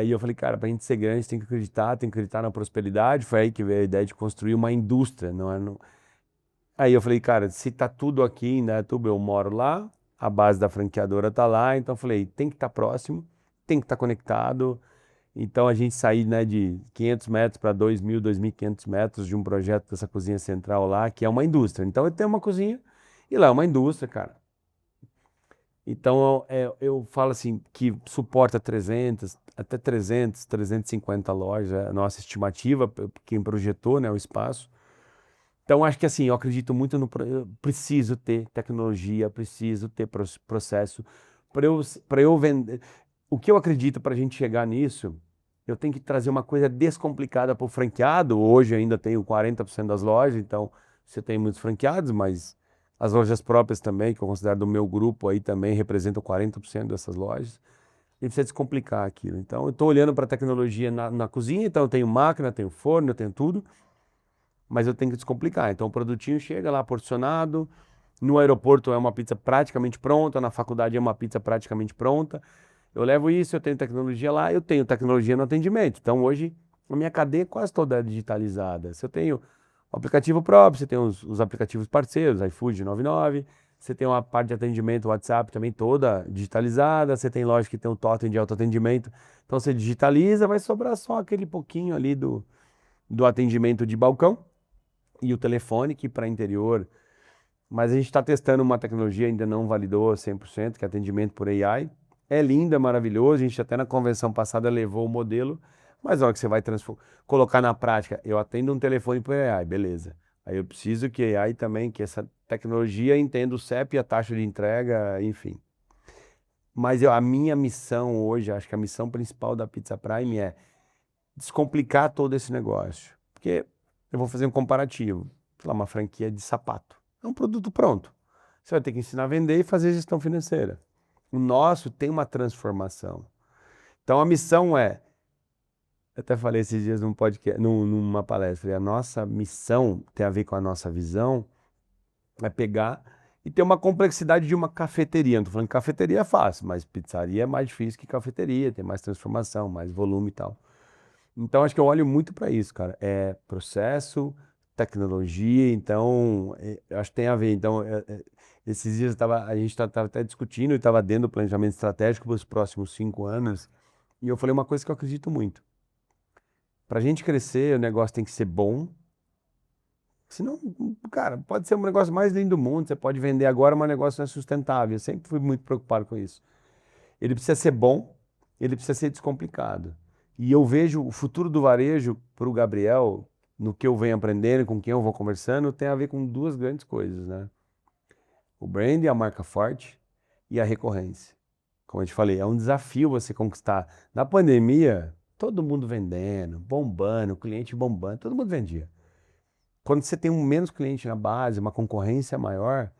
E eu falei, cara, para a gente ser grande, tem que acreditar na prosperidade. Foi aí que veio a ideia de construir uma indústria, não é? Aí eu falei, cara, se tá tudo aqui em Indaiatuba, eu moro lá, a base da franqueadora tá lá, então eu falei, tem que estar próximo, tem que estar conectado. Então a gente sair, né, de 500 metros para 2.000, 2.500 metros de um projeto dessa cozinha central lá, que é uma indústria. Então eu tenho uma cozinha e lá é uma indústria, cara. Então eu falo assim, que suporta 300, até 300, 350 lojas, é a nossa estimativa, quem projetou, né, o espaço. Então, acho que assim, eu acredito muito no. Eu preciso ter tecnologia, preciso ter processo para eu vender. O que eu acredito para a gente chegar nisso, eu tenho que trazer uma coisa descomplicada para o franqueado. Hoje ainda tenho 40% das lojas, então você tem muitos franqueados, mas as lojas próprias também, que eu considero do meu grupo aí também, representam 40% dessas lojas. E precisa descomplicar aquilo. Então, eu estou olhando para a tecnologia na cozinha, então eu tenho máquina, tenho forno, eu tenho tudo mas eu tenho que descomplicar. Então o produtinho chega lá porcionado, no aeroporto é uma pizza praticamente pronta, na faculdade é uma pizza praticamente pronta. Eu levo isso, eu tenho tecnologia lá, eu tenho tecnologia no atendimento. Então hoje a minha cadeia é quase toda digitalizada. Se eu tenho o aplicativo próprio, você tem os aplicativos parceiros, iFood 99, você tem uma parte de atendimento, WhatsApp também toda digitalizada, você tem loja que tem um totem de autoatendimento. Então você digitaliza, vai sobrar só aquele pouquinho ali do atendimento de balcão e o telefone, que para interior. Mas a gente está testando uma tecnologia, ainda não validou 100%, que é atendimento por AI. É lindo, é maravilhoso. A gente até na convenção passada levou o modelo, mas na hora que você vai colocar na prática, eu atendo um telefone por AI, beleza. Aí eu preciso que AI também, que essa tecnologia entenda o CEP e a taxa de entrega, enfim. Mas a minha missão hoje, acho que a missão principal da Pizza Prime é descomplicar todo esse negócio. Porque eu vou fazer um comparativo. Sei lá, uma franquia de sapato. É um produto pronto. Você vai ter que ensinar a vender e fazer gestão financeira. O nosso tem uma transformação. Então a missão é, eu até falei esses dias num podcast, numa palestra, falei, a nossa missão tem a ver com a nossa visão, é pegar e ter uma complexidade de uma cafeteria. Não estou falando que cafeteria é fácil, mas pizzaria é mais difícil que cafeteria, tem mais transformação, mais volume e tal. Então, acho que eu olho muito para isso, cara. É processo, tecnologia, então, acho que tem a ver. Então, esses dias a gente estava até discutindo e estava dentro do planejamento estratégico para os próximos 5 anos. E eu falei uma coisa que eu acredito muito. Para a gente crescer, o negócio tem que ser bom. Senão, cara, pode ser um negócio mais lindo do mundo. Você pode vender agora, mas o negócio não é sustentável. Eu sempre fui muito preocupado com isso. Ele precisa ser bom, ele precisa ser descomplicado. E eu vejo o futuro do varejo para o Gabriel, no que eu venho aprendendo, com quem eu vou conversando, tem a ver com duas grandes coisas, né? O brand, a marca forte e a recorrência. Como eu te falei, é um desafio você conquistar. Na pandemia, todo mundo vendendo, bombando, cliente bombando, todo mundo vendia. Quando você tem um menos cliente na base, uma concorrência maior,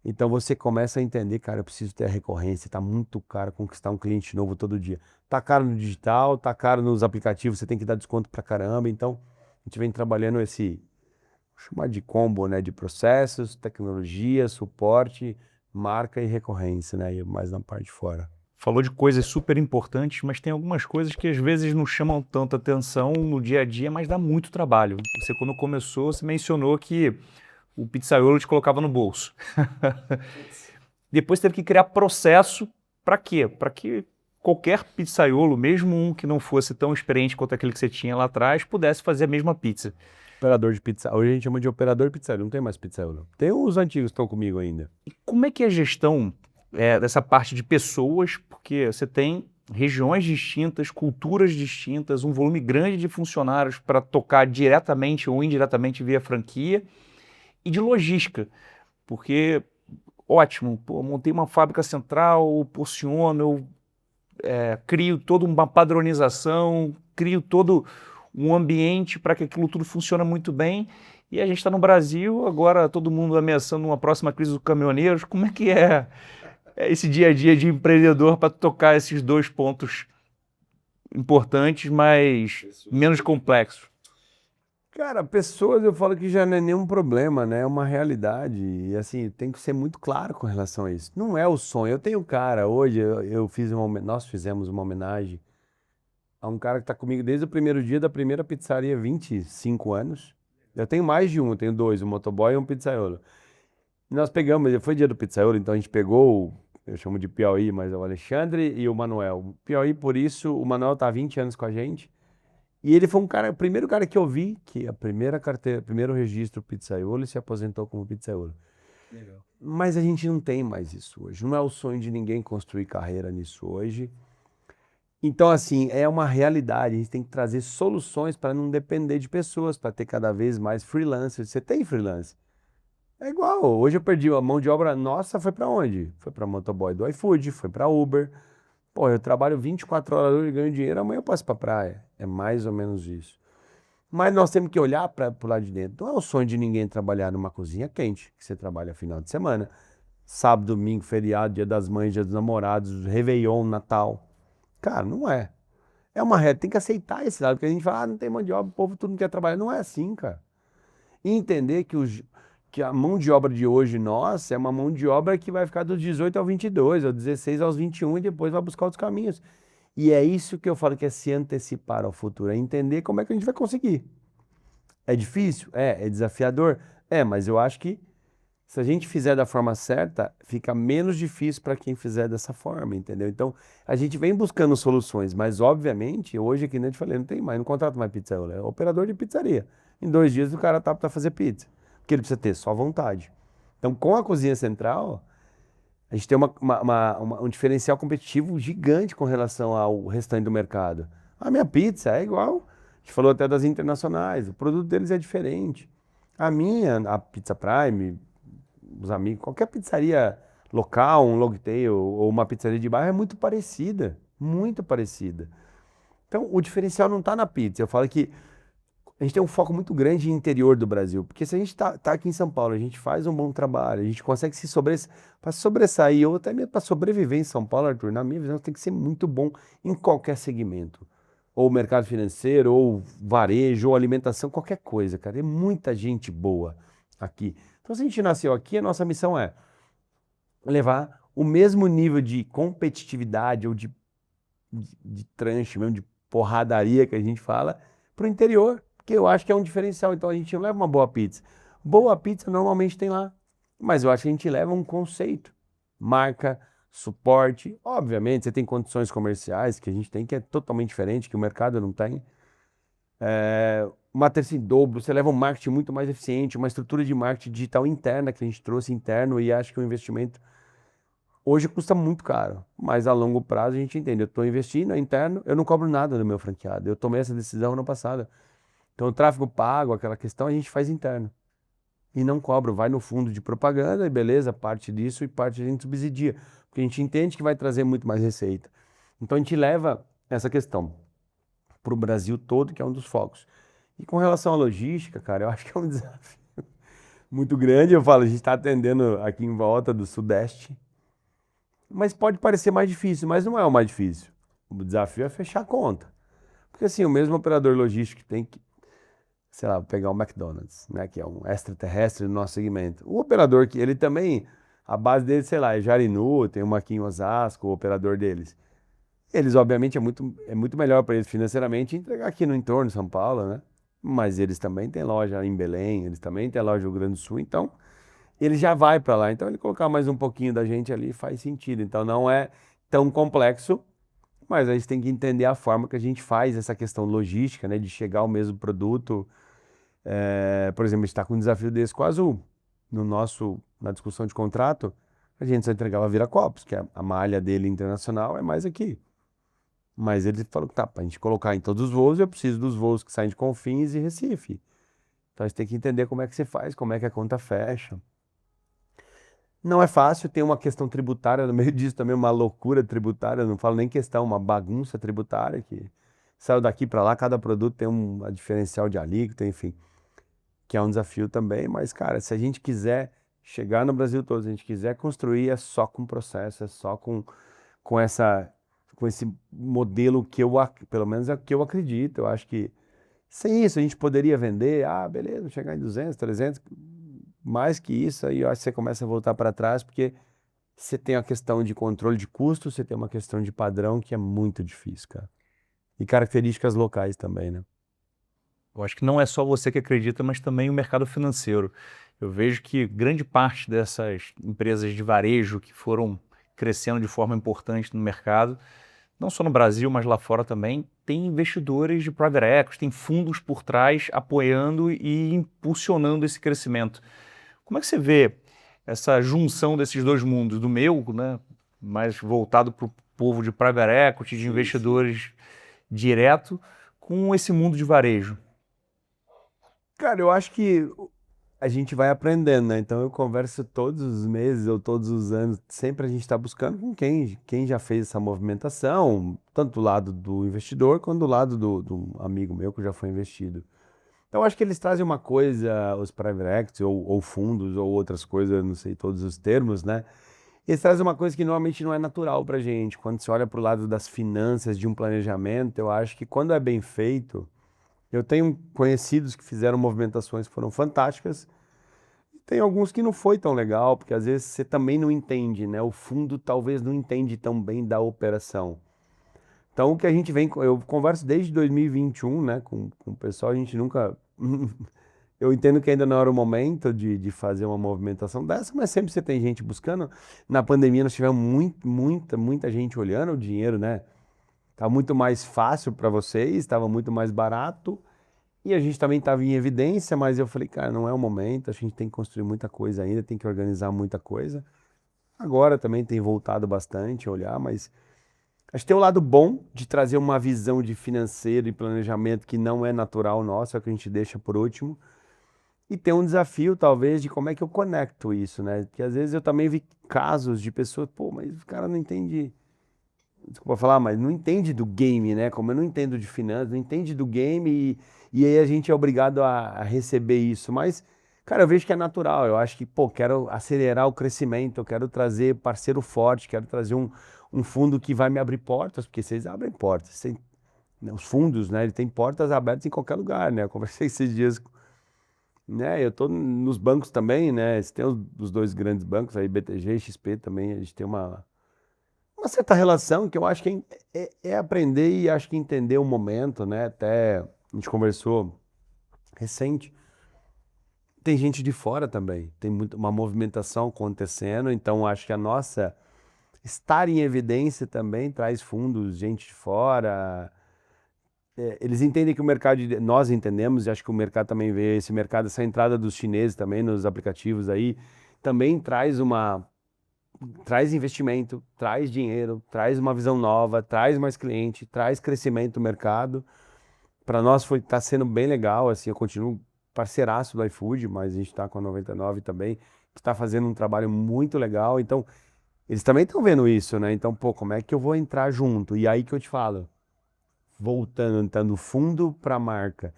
então você começa a entender, cara, eu preciso ter a recorrência, tá muito caro conquistar um cliente novo todo dia. Tá caro no digital, tá caro nos aplicativos, você tem que dar desconto pra caramba. Então, a gente vem trabalhando esse, vou chamar de combo, né, de processos, tecnologia, suporte, marca e recorrência, né, e mais na parte de fora. Falou de coisas super importantes, mas tem algumas coisas que às vezes não chamam tanta atenção no dia a dia, mas dá muito trabalho. Você, quando começou, você mencionou que o pizzaiolo te colocava no bolso. Depois teve que criar processo para quê? Para que qualquer pizzaiolo, mesmo um que não fosse tão experiente quanto aquele que você tinha lá atrás, pudesse fazer a mesma pizza. Operador de pizza. Hoje a gente chama de operador de pizzaria, não tem mais pizzaiolo. Tem os antigos que estão comigo ainda. E como é que é a gestão dessa parte de pessoas? Porque você tem regiões distintas, culturas distintas, um volume grande de funcionários para tocar diretamente ou indiretamente via franquia, e de logística, porque, ótimo, pô, montei uma fábrica central, porciono, eu crio toda uma padronização, crio todo um ambiente para que aquilo tudo funcione muito bem. E a gente está no Brasil, agora todo mundo ameaçando uma próxima crise dos caminhoneiros. Como é que é esse dia a dia de empreendedor para tocar esses dois pontos importantes, mas menos complexos? Cara, pessoas eu falo que já não é nenhum problema, né? É uma realidade. E assim, tem que ser muito claro com relação a isso. Não é o sonho. Eu tenho cara, hoje eu fiz nós fizemos uma homenagem a um cara que está comigo desde o primeiro dia da primeira pizzaria, 25 anos. Eu tenho mais de um, eu tenho dois, um motoboy e um pizzaiolo. E nós pegamos, foi dia do pizzaiolo, então a gente pegou, eu chamo de Piauí, mas é o Alexandre e o Manuel. O Piauí, por isso, o Manuel está há 20 anos com a gente. E ele foi um cara, o primeiro cara que eu vi, que a primeira carteira, primeiro registro pizzaiolo, e se aposentou como pizzaiolo. Legal. Mas a gente não tem mais isso hoje. Não é o sonho de ninguém construir carreira nisso hoje. Então, assim, é uma realidade. A gente tem que trazer soluções para não depender de pessoas, para ter cada vez mais freelancers. Você tem freelance? É igual. Hoje eu perdi a mão de obra nossa, foi para onde? Foi para motoboy do iFood, foi para Uber. Pô, eu trabalho 24 horas hoje e ganho dinheiro, amanhã eu passo para praia. É mais ou menos isso. Mas nós temos que olhar para o lado de dentro. Não é o sonho de ninguém trabalhar numa cozinha quente, que você trabalha final de semana. Sábado, domingo, feriado, dia das mães, dia dos namorados, Réveillon, Natal. Cara, não é. É uma regra, tem que aceitar esse lado, porque a gente fala, não tem mão de obra, o povo tudo não quer trabalhar. Não é assim, cara. E entender que a mão de obra de hoje nossa é uma mão de obra que vai ficar dos 18 ao 22, ou 16 aos 21 e depois vai buscar outros caminhos. E é isso que eu falo que é se antecipar ao futuro, é entender como é que a gente vai conseguir. É difícil? É desafiador? É, mas eu acho que se a gente fizer da forma certa, fica menos difícil para quem fizer dessa forma, entendeu? Então, a gente vem buscando soluções, mas obviamente, hoje, que nem eu te falei, não tem mais, não contrata mais pizzaiolo, é operador de pizzaria. Em 2 dias o cara tá para fazer pizza, porque ele precisa ter só vontade. Então, com a cozinha central, a gente tem um diferencial competitivo gigante com relação ao restante do mercado. A minha pizza é igual, a gente falou até das internacionais, o produto deles é diferente. A Pizza Prime, os amigos, qualquer pizzaria local, um Longtail ou uma pizzaria de bairro é muito parecida, muito parecida. Então, o diferencial não está na pizza. Eu falo que a gente tem um foco muito grande em interior do Brasil, porque se a gente tá aqui em São Paulo, a gente faz um bom trabalho, a gente consegue para sobressair, ou até mesmo para sobreviver em São Paulo, Arthur, na minha visão, tem que ser muito bom em qualquer segmento. Ou mercado financeiro, ou varejo, ou alimentação, qualquer coisa, cara. É muita gente boa aqui. Então, se a gente nasceu aqui, a nossa missão é levar o mesmo nível de competitividade ou de tranche, mesmo de porradaria que a gente fala, para o interior, que eu acho que é um diferencial. Então, a gente não leva uma boa pizza. Boa pizza normalmente tem lá, mas eu acho que a gente leva um conceito, marca, suporte. Obviamente, você tem condições comerciais que a gente tem que é totalmente diferente, que o mercado não tem. Uma terça em dobro, você leva um marketing muito mais eficiente, uma estrutura de marketing digital interna que a gente trouxe interno e acho que o investimento Hoje custa muito caro, mas a longo prazo a gente entende. Eu estou investindo, é interno, eu não cobro nada do meu franqueado. Eu tomei essa decisão ano passado. Então, o tráfego pago, aquela questão, a gente faz interno. E não cobra, vai no fundo de propaganda e beleza, parte disso e parte a gente subsidia. Porque a gente entende que vai trazer muito mais receita. Então, a gente leva essa questão para o Brasil todo, que é um dos focos. E com relação à logística, cara, eu acho que é um desafio muito grande. Eu falo, a gente está atendendo aqui em volta do Sudeste, mas pode parecer mais difícil, mas não é o mais difícil. O desafio é fechar a conta. Porque assim, o mesmo operador logístico que tem que, sei lá, pegar o McDonald's, né, que é um extraterrestre do nosso segmento. O operador que ele também, a base dele, sei lá, é Jarinu, tem uma aqui em Osasco, o operador deles. Eles, obviamente, é muito melhor para eles financeiramente entregar aqui no entorno de São Paulo, né? Mas eles também têm loja em Belém, eles também têm loja no Rio Grande do Sul, então ele já vai para lá. Então ele colocar mais um pouquinho da gente ali faz sentido. Então não é tão complexo, mas a gente tem que entender a forma que a gente faz essa questão logística, né? De chegar ao mesmo produto. Por exemplo, a gente está com um desafio desse com a Azul. Na discussão de contrato, a gente só entregava Viracopos, que a malha dele internacional é mais aqui. Mas ele falou que tá, para a gente colocar em todos os voos, eu preciso dos voos que saem de Confins e Recife. Então a gente tem que entender como é que você faz, como é que a conta fecha. Não é fácil, tem uma questão tributária no meio disso também, uma loucura tributária, não falo nem questão, uma bagunça tributária que saiu daqui para lá, cada produto tem uma diferencial de alíquota, enfim, que é um desafio também, mas cara, se a gente quiser chegar no Brasil todo, se a gente quiser construir, é só com processo, é só com essa, com esse modelo que pelo menos é o que eu acredito, eu acho que sem isso a gente poderia vender, beleza, chegar em 200, 300, mais que isso, aí eu acho que você começa a voltar para trás, porque você tem a questão de controle de custo, você tem uma questão de padrão que é muito difícil, cara. E características locais também, né? Eu acho que não é só você que acredita, mas também o mercado financeiro. Eu vejo que grande parte dessas empresas de varejo que foram crescendo de forma importante no mercado, não só no Brasil, mas lá fora também, tem investidores de private equity, tem fundos por trás apoiando e impulsionando esse crescimento. Como é que você vê essa junção desses dois mundos, do meu, né, mais voltado para o povo de private equity, de Sim, sim. investidores direto, com esse mundo de varejo? Cara, eu acho que a gente vai aprendendo, né? Então eu converso todos os meses ou todos os anos, sempre a gente está buscando com quem já fez essa movimentação, tanto do lado do investidor quanto do lado do amigo meu que já foi investido. Então, eu acho que eles trazem uma coisa, os private equity ou fundos ou outras coisas, eu não sei todos os termos, né? Eles trazem uma coisa que normalmente não é natural para gente. Quando você olha para o lado das finanças, de um planejamento, eu acho que quando é bem feito, eu tenho conhecidos que fizeram movimentações que foram fantásticas, e tem alguns que não foi tão legal, porque às vezes você também não entende, né? O fundo talvez não entende tão bem da operação. Então, o que a gente vem, eu converso desde 2021, né, com o pessoal, a gente nunca. Eu entendo que ainda não era o momento de fazer uma movimentação dessa, mas sempre você tem gente buscando. Na pandemia, nós tivemos muita gente olhando o dinheiro, né? Estava muito mais fácil para vocês, estava muito mais barato, e a gente também estava em evidência, mas eu falei, cara, não é o momento, a gente tem que construir muita coisa ainda, tem que organizar muita coisa. Agora também tem voltado bastante a olhar, mas. Acho que tem o lado bom de trazer uma visão de financeiro e planejamento que não é natural nosso, é o que a gente deixa por último. E tem um desafio, talvez, de como é que eu conecto isso, né? Porque às vezes eu também vi casos de pessoas, pô, mas o cara não entende, desculpa falar, mas não entende do game, né? Como eu não entendo de finanças, não entende do game e aí a gente é obrigado a receber isso. Mas, cara, eu vejo que é natural. Eu acho que, pô, quero acelerar o crescimento, eu quero trazer parceiro forte, quero trazer um fundo que vai me abrir portas, porque vocês abrem portas. Né, os fundos, né? Ele tem portas abertas em qualquer lugar, né? Eu conversei esses dias, né? Eu tô nos bancos também, né? Você tem os dois grandes bancos aí, BTG e XP também, a gente tem uma certa relação que eu acho que é aprender e acho que entender o momento, né? Até a gente conversou recente. Tem gente de fora também, tem uma movimentação acontecendo, então acho que a nossa estar em evidência também traz fundos, gente de fora. Eles entendem que o mercado, nós entendemos, e acho que o mercado também vê essa entrada dos chineses também nos aplicativos aí, também traz traz investimento, traz dinheiro, traz uma visão nova, traz mais cliente, traz crescimento no mercado. Para nós tá sendo bem legal, assim, eu continuo parceiraço do iFood, mas a gente está com a 99 também, que está fazendo um trabalho muito legal. Então, eles também estão vendo isso, né? Então, pô, como é que eu vou entrar junto? E aí que eu te falo, voltando, então, do fundo para a marca.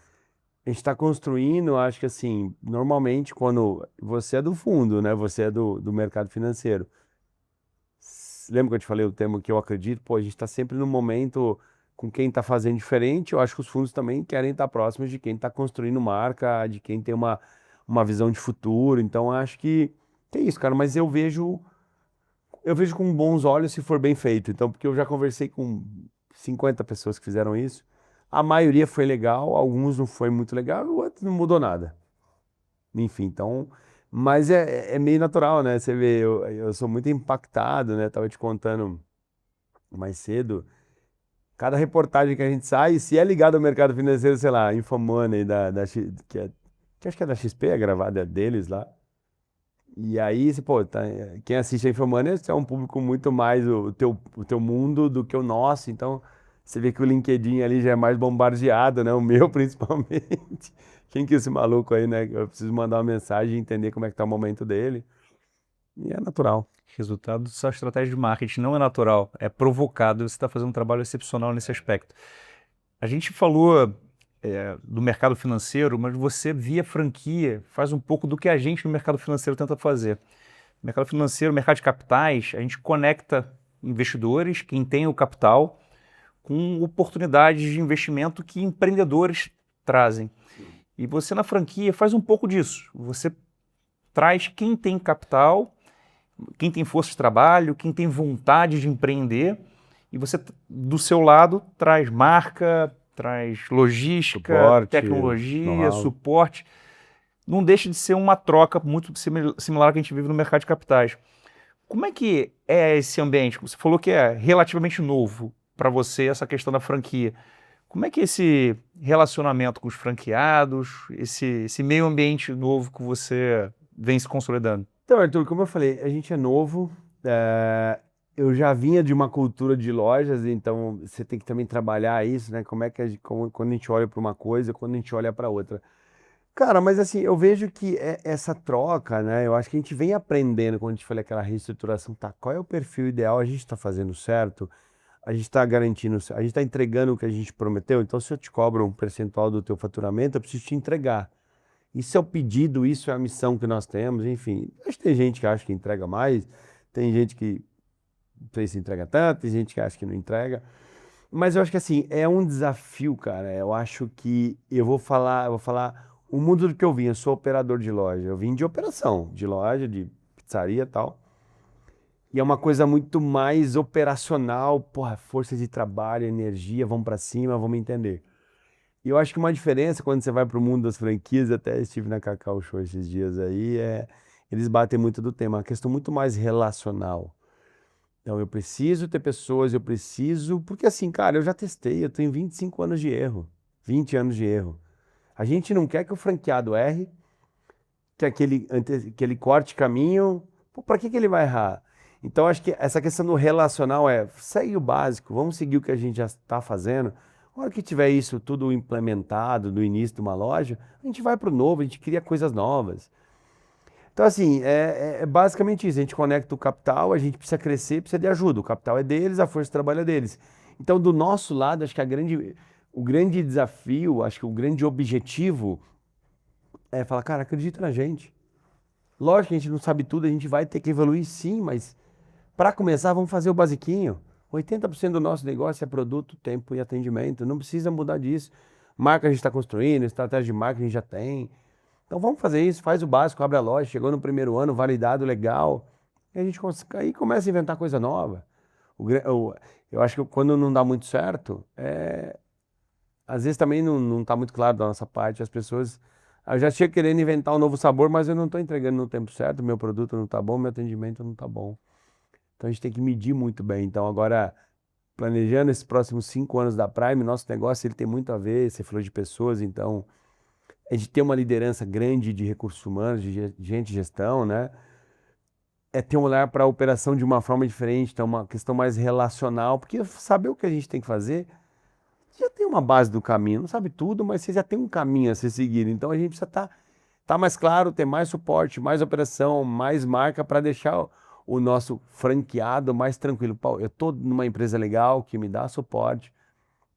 A gente está construindo, acho que assim, normalmente quando você é do fundo, né? Você é do mercado financeiro. Lembra que eu te falei o termo que eu acredito? Pô, a gente está sempre no momento com quem está fazendo diferente. Eu acho que os fundos também querem estar próximos de quem está construindo marca, de quem tem uma visão de futuro. Então, acho que é isso, cara. Mas eu vejo com bons olhos se for bem feito. Então, porque eu já conversei com 50 pessoas que fizeram isso. A maioria foi legal, alguns não foi muito legal, e o outro não mudou nada. Enfim, então. Mas é meio natural, né? Você vê, eu sou muito impactado, né? Tava te contando mais cedo. Cada reportagem que a gente sai, se é ligado ao mercado financeiro, sei lá, Infomoney, que acho que é da XP, a gravada é deles lá. E aí, pô, quem assiste a Infomoney é um público muito mais o teu mundo do que o nosso. Então, você vê que o LinkedIn ali já é mais bombardeado, né? O meu, principalmente. Quem que é esse maluco aí, né? Eu preciso mandar uma mensagem e entender como é que tá o momento dele. E é natural. Resultado da sua estratégia de marketing não é natural, é provocado. Você está fazendo um trabalho excepcional nesse aspecto. A gente falou do mercado financeiro, mas você, via franquia, faz um pouco do que a gente no mercado financeiro tenta fazer. Mercado financeiro, mercado de capitais, a gente conecta investidores, quem tem o capital, com oportunidades de investimento que empreendedores trazem. E você na franquia faz um pouco disso. Você traz quem tem capital, quem tem força de trabalho, quem tem vontade de empreender, e você, do seu lado, traz marca, traz logística, Suporte, tecnologia, know-how. suporte. Não deixa de ser uma troca muito similar ao que a gente vive no mercado de capitais. Como é que é esse ambiente? Você falou que é relativamente novo para você essa questão da franquia. Como é que é esse relacionamento com os franqueados, esse meio ambiente novo que você vem se consolidando? Então, Arthur, como eu falei, a gente é novo. Eu já vinha de uma cultura de lojas, então você tem que também trabalhar isso, né? Como é que quando a gente olha para uma coisa, quando a gente olha para outra. Cara, mas assim, eu vejo que essa troca, né? Eu acho que a gente vem aprendendo quando a gente fala aquela reestruturação, tá? Qual é o perfil ideal? A gente está fazendo certo? A gente está garantindo, a gente está entregando o que a gente prometeu? Então, se eu te cobro um percentual do teu faturamento, eu preciso te entregar. Isso é o pedido, isso é a missão que nós temos, enfim. Acho que tem gente que acha que entrega mais, tem gente que não sei se entrega tanto, tem gente que acha que não entrega. Mas eu acho que assim, é um desafio, cara. Eu acho que eu vou falar o mundo do que eu vim. Eu sou operador de loja. Eu vim de operação, de loja, de pizzaria e tal. E é uma coisa muito mais operacional, porra, força de trabalho, energia, vamos pra cima, vamos entender. E eu acho que uma diferença quando você vai pro mundo das franquias, até estive na Cacau Show esses dias aí, eles batem muito do tema, é uma questão muito mais relacional. Então, eu preciso ter pessoas, porque assim, cara, eu já testei, eu tenho 25 anos de erro, 20 anos de erro. A gente não quer que o franqueado erre, que ele corte caminho, pô, pra que ele vai errar? Então, acho que essa questão do relacional segue o básico, vamos seguir o que a gente já está fazendo. A hora que tiver isso tudo implementado no início de uma loja, a gente vai para o novo, a gente cria coisas novas. Então, assim, é basicamente isso. A gente conecta o capital, a gente precisa crescer, precisa de ajuda. O capital é deles, a força de trabalho é deles. Então, do nosso lado, acho que o grande desafio, acho que o grande objetivo é falar, cara, acredita na gente. Lógico que a gente não sabe tudo, a gente vai ter que evoluir sim, mas para começar, vamos fazer o basiquinho. 80% do nosso negócio é produto, tempo e atendimento. Não precisa mudar disso. Marca a gente está construindo, estratégia de marketing já tem. Então vamos fazer isso, faz o básico, abre a loja, chegou no primeiro ano, validado, legal. E a gente aí começa a inventar coisa nova. Eu acho que quando não dá muito certo, às vezes também não está muito claro da nossa parte. As pessoas. Eu já tinha querendo inventar um novo sabor, mas eu não estou entregando no tempo certo, meu produto não está bom, meu atendimento não está bom. Então a gente tem que medir muito bem. Então agora, planejando esses próximos 5 anos da Prime, nosso negócio ele tem muito a ver, você falou de pessoas, então a gente tem uma liderança grande de recursos humanos, de gente de gestão, né? é ter um olhar para a operação de uma forma diferente, então uma questão mais relacional, porque saber o que a gente tem que fazer, já tem uma base do caminho, não sabe tudo, mas você já tem um caminho a ser seguido, então a gente precisa tá mais claro, ter mais suporte, mais operação, mais marca para deixar o nosso franqueado mais tranquilo. Pô, eu estou numa empresa legal que me dá suporte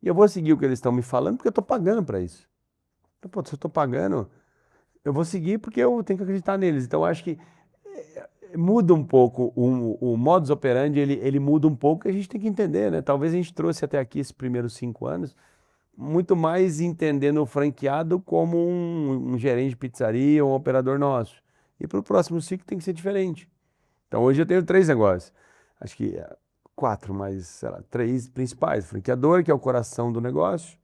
e eu vou seguir o que eles estão me falando porque eu estou pagando para isso. Então, pô, se eu estou pagando, eu vou seguir porque eu tenho que acreditar neles. Então, eu acho que muda um pouco o modus operandi, ele muda um pouco e a gente tem que entender, né? Talvez a gente trouxe até aqui esses primeiros 5 anos muito mais entendendo o franqueado como um gerente de pizzaria, um operador nosso. E para o próximo ciclo tem que ser diferente. Então hoje eu tenho 3 negócios. Acho que 4, mas sei lá, 3 principais. Franqueador, que é o coração do negócio.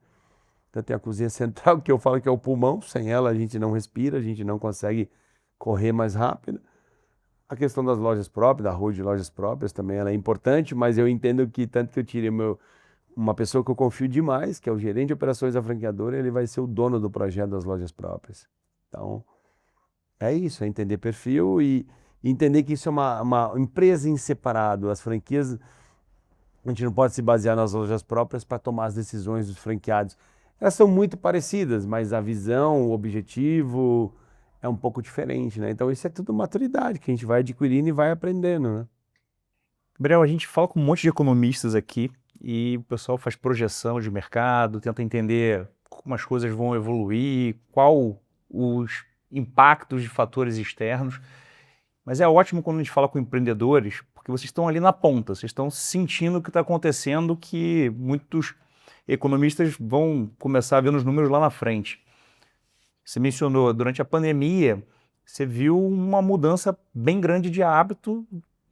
Então tem a cozinha central, que eu falo que é o pulmão. Sem ela a gente não respira, a gente não consegue correr mais rápido. A questão das lojas próprias, da rua de lojas próprias também ela é importante, mas eu entendo que tanto que eu tirei uma pessoa que eu confio demais, que é o gerente de operações da franqueadora, ele vai ser o dono do projeto das lojas próprias. Então, é isso, é entender perfil e entender que isso é uma empresa em separado. As franquias, a gente não pode se basear nas lojas próprias para tomar as decisões dos franqueados. Elas são muito parecidas, mas a visão, o objetivo é um pouco diferente, né? Então, isso é tudo maturidade que a gente vai adquirindo e vai aprendendo, né? Gabriel, a gente fala com um monte de economistas aqui e o pessoal faz projeção de mercado, tenta entender como as coisas vão evoluir, qual os impactos de fatores externos. Mas é ótimo quando a gente fala com empreendedores, porque vocês estão ali na ponta, vocês estão sentindo o que está acontecendo, que muitos economistas vão começar a ver nos números lá na frente. Você mencionou, durante a pandemia, você viu uma mudança bem grande de hábito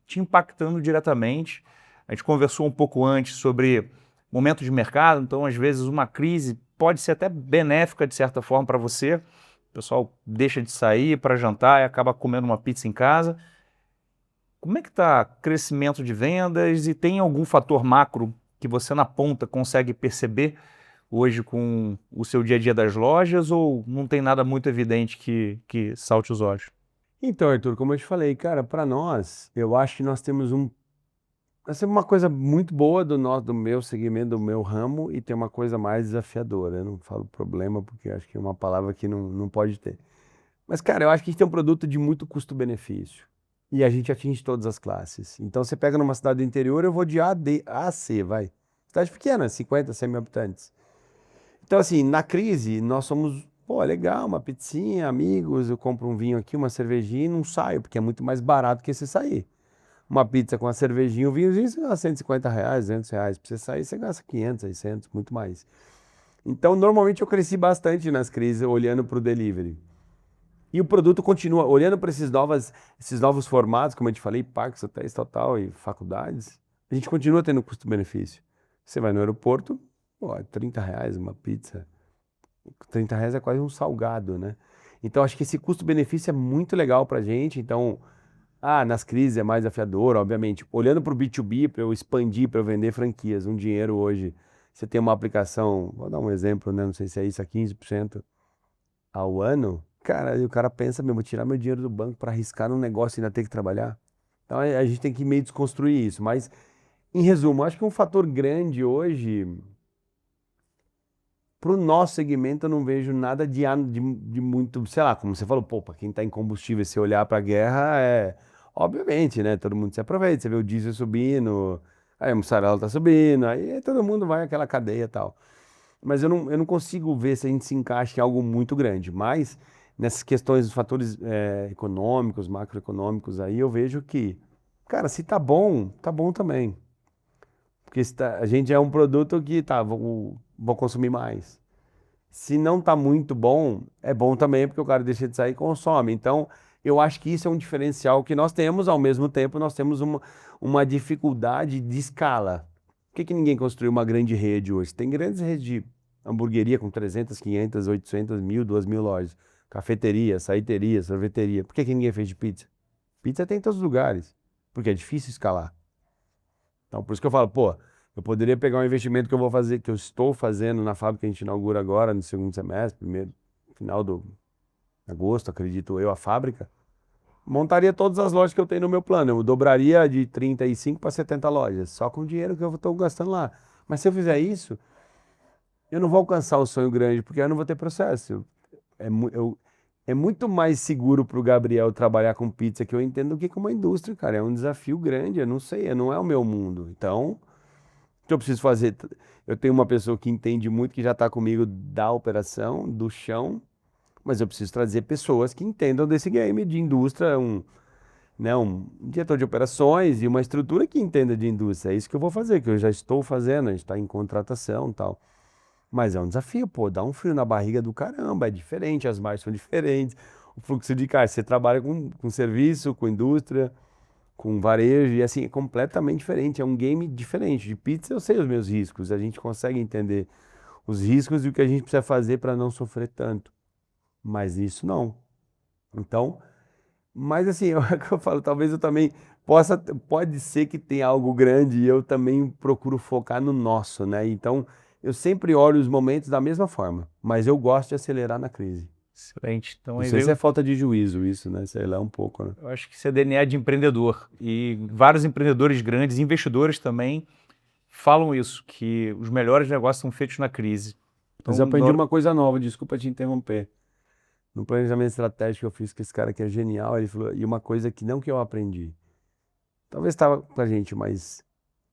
te impactando diretamente. A gente conversou um pouco antes sobre momento de mercado, então às vezes uma crise pode ser até benéfica de certa forma para você. O pessoal deixa de sair para jantar e acaba comendo uma pizza em casa. Como é que está crescimento de vendas e tem algum fator macro que você na ponta consegue perceber hoje com o seu dia a dia das lojas ou não tem nada muito evidente que salte os olhos? Então, Arthur, como eu te falei, cara, para nós, eu acho que nós temos uma coisa muito boa do meu segmento, do meu ramo, e tem uma coisa mais desafiadora. Eu não falo problema porque acho que é uma palavra que não pode ter. Mas, cara, eu acho que a gente tem um produto de muito custo-benefício. E a gente atinge todas as classes. Então, você pega numa cidade do interior, eu vou de A a C, vai. Cidade pequena, 50, 100 mil habitantes. Então, assim, na crise, nós somos, pô, legal, uma pizzinha, amigos, eu compro um vinho aqui, uma cervejinha e não saio, porque é muito mais barato que você sair. Uma pizza com a cervejinha, o vinhozinho, você gasta R$ 150, R$ 200. Pra você sair, você gasta 500, 600, muito mais. Então, normalmente eu cresci bastante nas crises olhando para o delivery. E o produto continua, olhando para esses novos formatos, como eu te falei, parques, hotéis, tal, e faculdades, a gente continua tendo custo-benefício. Você vai no aeroporto, pô, R$ 30 uma pizza. R$ 30 é quase um salgado, né? Então, acho que esse custo-benefício é muito legal pra gente. Então, nas crises é mais desafiador, obviamente. Olhando para o B2B, para eu expandir, para eu vender franquias, um dinheiro hoje, você tem uma aplicação, vou dar um exemplo, né? Não sei se é isso, a 15% ao ano. Cara, aí o cara pensa, meu, vou tirar meu dinheiro do banco para arriscar num negócio e ainda ter que trabalhar. Então, a gente tem que meio desconstruir isso. Mas, em resumo, acho que um fator grande hoje, para o nosso segmento, eu não vejo nada de muito, sei lá, como você falou, pô, para quem está em combustível, se olhar para a guerra, obviamente, né? Todo mundo se aproveita, você vê o diesel subindo, aí a mussarela tá subindo, aí todo mundo vai àquela cadeia e tal. Mas eu não consigo ver se a gente se encaixa em algo muito grande. Mas nessas questões dos fatores econômicos, macroeconômicos, aí eu vejo que, cara, se tá bom também. Porque a gente é um produto que, tá, vou consumir mais. Se não tá muito bom, é bom também, porque o cara deixa de sair e consome. Então, eu acho que isso é um diferencial que nós temos, ao mesmo tempo, nós temos uma dificuldade de escala. Por que ninguém construiu uma grande rede hoje? Tem grandes redes de hamburgueria com 300, 500, 800, 1.000, 2.000 lojas. Cafeteria, saiteria, sorveteria. Por que ninguém fez de pizza? Pizza tem em todos os lugares, porque é difícil escalar. Então, por isso que eu falo, pô, eu poderia pegar um investimento que eu vou fazer, que eu estou fazendo na fábrica que a gente inaugura agora, no segundo semestre, final do agosto, acredito eu, a fábrica. montaria todas as lojas que eu tenho no meu plano. Eu dobraria de 35 para 70 lojas, só com o dinheiro que eu estou gastando lá. Mas se eu fizer isso, eu não vou alcançar o sonho grande, porque eu não vou ter processo. É muito mais seguro para o Gabriel trabalhar com pizza, que eu entendo, do que com uma indústria, cara. É um desafio grande, eu não sei, não é o meu mundo. Então, o que eu preciso fazer? Eu tenho uma pessoa que entende muito, que já está comigo da operação, do chão, mas eu preciso trazer pessoas que entendam desse game de indústria, um diretor de operações e uma estrutura que entenda de indústria. É isso que eu vou fazer, que eu já estou fazendo, a gente está em contratação e tal. Mas é um desafio, pô, dá um frio na barriga do caramba, é diferente, as margens são diferentes, o fluxo de caixa, você trabalha com serviço, com indústria, com varejo, e assim, é completamente diferente, é um game diferente. De pizza eu sei os meus riscos, a gente consegue entender os riscos e o que a gente precisa fazer para não sofrer tanto, mas isso não. Então, mas assim, é o que eu falo, talvez eu também pode ser que tenha algo grande e eu também procuro focar no nosso, né? Então, eu sempre olho os momentos da mesma forma, mas eu gosto de acelerar na crise. Excelente. Então, Não aí sei se veio, é falta de juízo isso, né? Sei lá, um pouco, né? eu acho que isso é DNA de empreendedor. E vários empreendedores grandes, investidores também, falam isso, que os melhores negócios são feitos na crise. Mas Então, eu aprendi uma coisa nova, desculpa te interromper. No planejamento estratégico que eu fiz com esse cara que é genial, ele falou, e uma coisa que não que eu aprendi, talvez estava com a gente, mas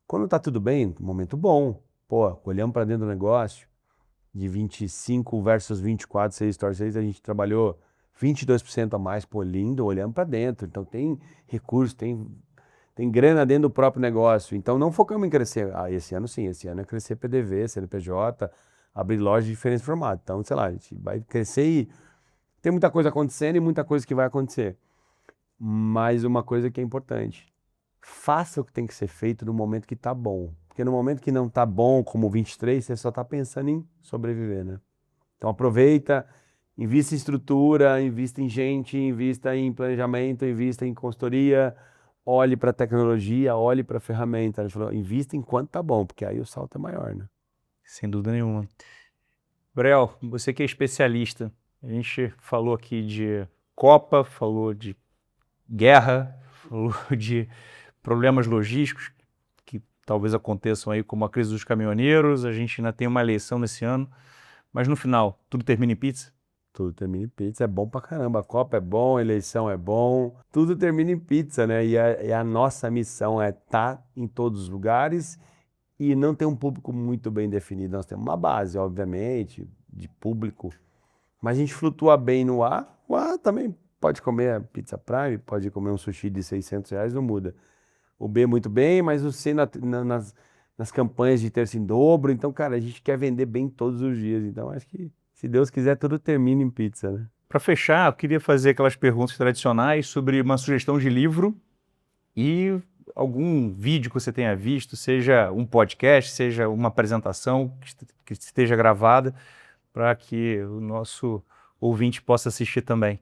quando tá tudo bem, momento bom, pô, olhamos para dentro do negócio, de 25 versus 24, 6 store 6, a gente trabalhou 22% a mais, pô, lindo, olhando para dentro. Então tem recurso, tem grana dentro do próprio negócio. Então não focamos em crescer. Ah, esse ano sim, esse ano é crescer PDV, CNPJ, abrir lojas de diferentes formatos. Então, sei lá, a gente vai crescer e tem muita coisa acontecendo e muita coisa que vai acontecer. Mas uma coisa que é importante, faça o que tem que ser feito no momento que tá bom. Porque no momento que não tá bom, como o 23, você só tá pensando em sobreviver, né? Então aproveita, invista em estrutura, invista em gente, invista em planejamento, invista em consultoria, olhe para tecnologia, olhe para ferramenta. Ele falou, invista enquanto tá bom, porque aí o salto é maior, né? sem dúvida nenhuma. Gabriel, você que é especialista, a gente falou aqui de Copa, falou de guerra, falou de problemas logísticos que talvez aconteçam aí, como a crise dos caminhoneiros, a gente ainda tem uma eleição nesse ano, mas no final, tudo termina em pizza? Tudo termina em pizza, é bom pra caramba. A Copa é bom, a eleição é bom, tudo termina em pizza, né? E a nossa missão é estar em todos os lugares e não ter um público muito bem definido. Nós temos uma base, obviamente, de público, mas a gente flutua bem no A. O A também pode comer a pizza Prime, pode comer um sushi de R$ 600, não muda. O B muito bem, mas o C nas campanhas de terça em dobro. Então, cara, a gente quer vender bem todos os dias. Então, acho que, se Deus quiser, tudo termina em pizza, né? Para fechar, eu queria fazer aquelas perguntas tradicionais sobre uma sugestão de livro e algum vídeo que você tenha visto, seja um podcast, seja uma apresentação que esteja gravada, para que o nosso ouvinte possa assistir também.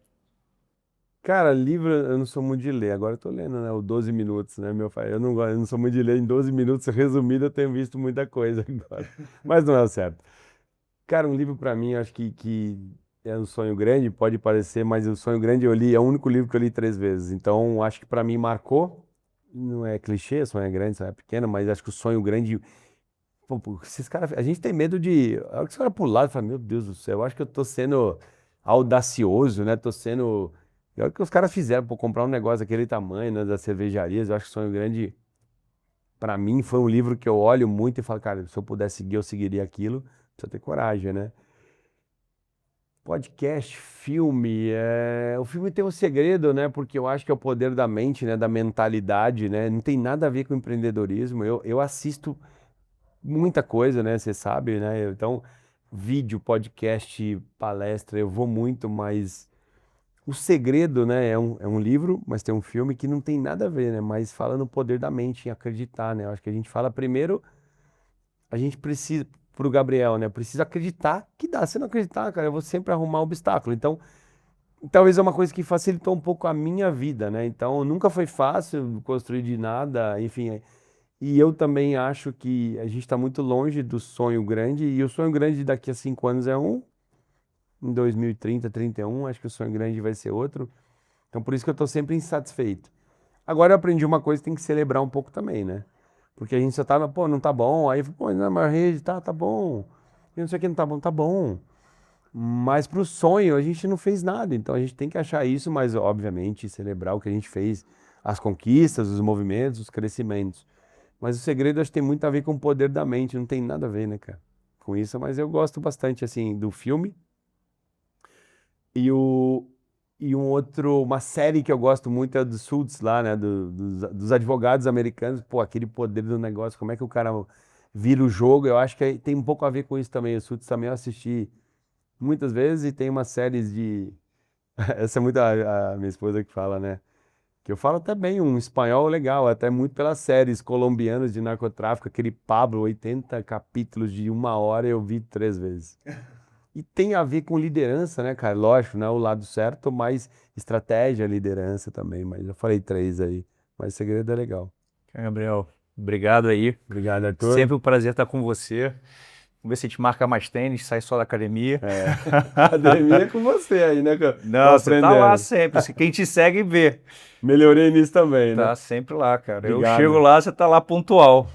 Cara, livro eu não sou muito de ler. Agora eu tô lendo, né? O 12 minutos, né, meu pai? Eu não sou muito de ler. Em 12 minutos, resumido, eu tenho visto muita coisa agora. Mas não é o certo. Cara, um livro pra mim, acho que é um sonho grande, pode parecer, mas o sonho grande eu li, é o único livro que eu li 3 vezes. Então, acho que pra mim marcou. Não é clichê, sonho é grande, sonho é pequeno, mas acho que o sonho grande. Pô, esses caras, a gente tem medo de. A hora que você olha pro lado e fala, meu Deus do céu, eu acho que eu tô sendo audacioso, né? Tô sendo. E olha o que os caras fizeram, pô, comprar um negócio daquele tamanho, né, das cervejarias. Eu acho que Sonho Grande, pra mim, foi um livro que eu olho muito e falo, cara, se eu pudesse seguir, eu seguiria aquilo. Precisa ter coragem, né? Podcast, filme. O filme tem um segredo, né? Porque eu acho que é o poder da mente, né? Da mentalidade, né? Não tem nada a ver com empreendedorismo. Eu assisto muita coisa, né? Você sabe, né? Então, vídeo, podcast, palestra, eu vou muito, mas o segredo, né, é um livro, mas tem um filme que não tem nada a ver, né? Mas fala no poder da mente, em acreditar, né? Eu acho que a gente fala primeiro, a gente precisa, pro Gabriel, né? Precisa acreditar que dá. Se não acreditar, cara, eu vou sempre arrumar obstáculo. Então, talvez é uma coisa que facilitou um pouco a minha vida, né? Então, nunca foi fácil construir de nada, enfim. E eu também acho que a gente está muito longe do sonho grande, e o sonho grande daqui a 5 anos é um, em 2030, 31, acho que o sonho grande vai ser outro. Então, por isso que eu tô sempre insatisfeito. Agora eu aprendi uma coisa que tem que celebrar um pouco também, né? Porque a gente só tava, pô, não tá bom. Aí, pô, não, mas a rede tá bom. E não sei o que, não tá bom, tá bom. Mas pro sonho a gente não fez nada. Então a gente tem que achar isso, mas obviamente celebrar o que a gente fez, as conquistas, os movimentos, os crescimentos. Mas o segredo acho que tem muito a ver com o poder da mente, não tem nada a ver, né, cara, com isso. Mas eu gosto bastante, assim, do filme. E o, uma série que eu gosto muito é do Suits lá, né? Dos advogados americanos. Pô, aquele poder do negócio, como é que o cara vira o jogo. Eu acho que tem um pouco a ver com isso também. O Suits também eu assisti muitas vezes e tem umas séries de... Essa é muito a minha esposa que fala, né? Que eu falo até bem um espanhol legal, até muito pelas séries colombianas de narcotráfico. Aquele Pablo, 80 capítulos de 1 hora, eu vi 3 vezes. E tem a ver com liderança, né, cara? Lógico, não é o lado certo, mas estratégia, liderança também. Mas eu falei 3 aí. Mas o segredo é legal. Gabriel, obrigado aí. Obrigado, Arthur. Sempre um prazer estar com você. Vamos ver se a gente marca mais tênis, sai só da academia. Academia é com você aí, né? Não, você tá lá sempre. Quem te segue vê. Melhorei nisso também, né? Tá sempre lá, cara. Obrigado. Eu chego lá, você tá lá pontual.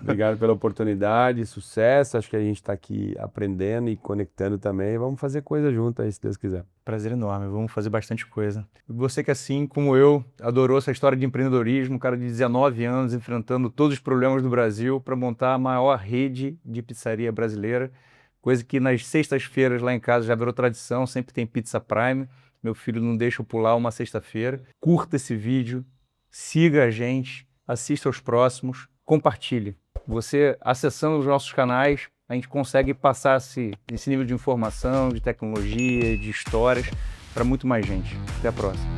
Obrigado pela oportunidade, sucesso. Acho que a gente tá aqui aprendendo e conectando também. Vamos fazer coisa junto aí, se Deus quiser. Prazer enorme, vamos fazer bastante coisa. Você que, assim como eu, adorou essa história de empreendedorismo, um cara de 19 anos enfrentando todos os problemas do Brasil para montar a maior rede de pizzaria brasileira, coisa que nas sextas-feiras lá em casa já virou tradição, sempre tem Pizza Prime. Meu filho não deixa eu pular uma sexta-feira. Curta esse vídeo, siga a gente, assista aos próximos, compartilhe. Você acessando os nossos canais, a gente consegue passar esse nível de informação, de tecnologia, de histórias para muito mais gente. Até a próxima.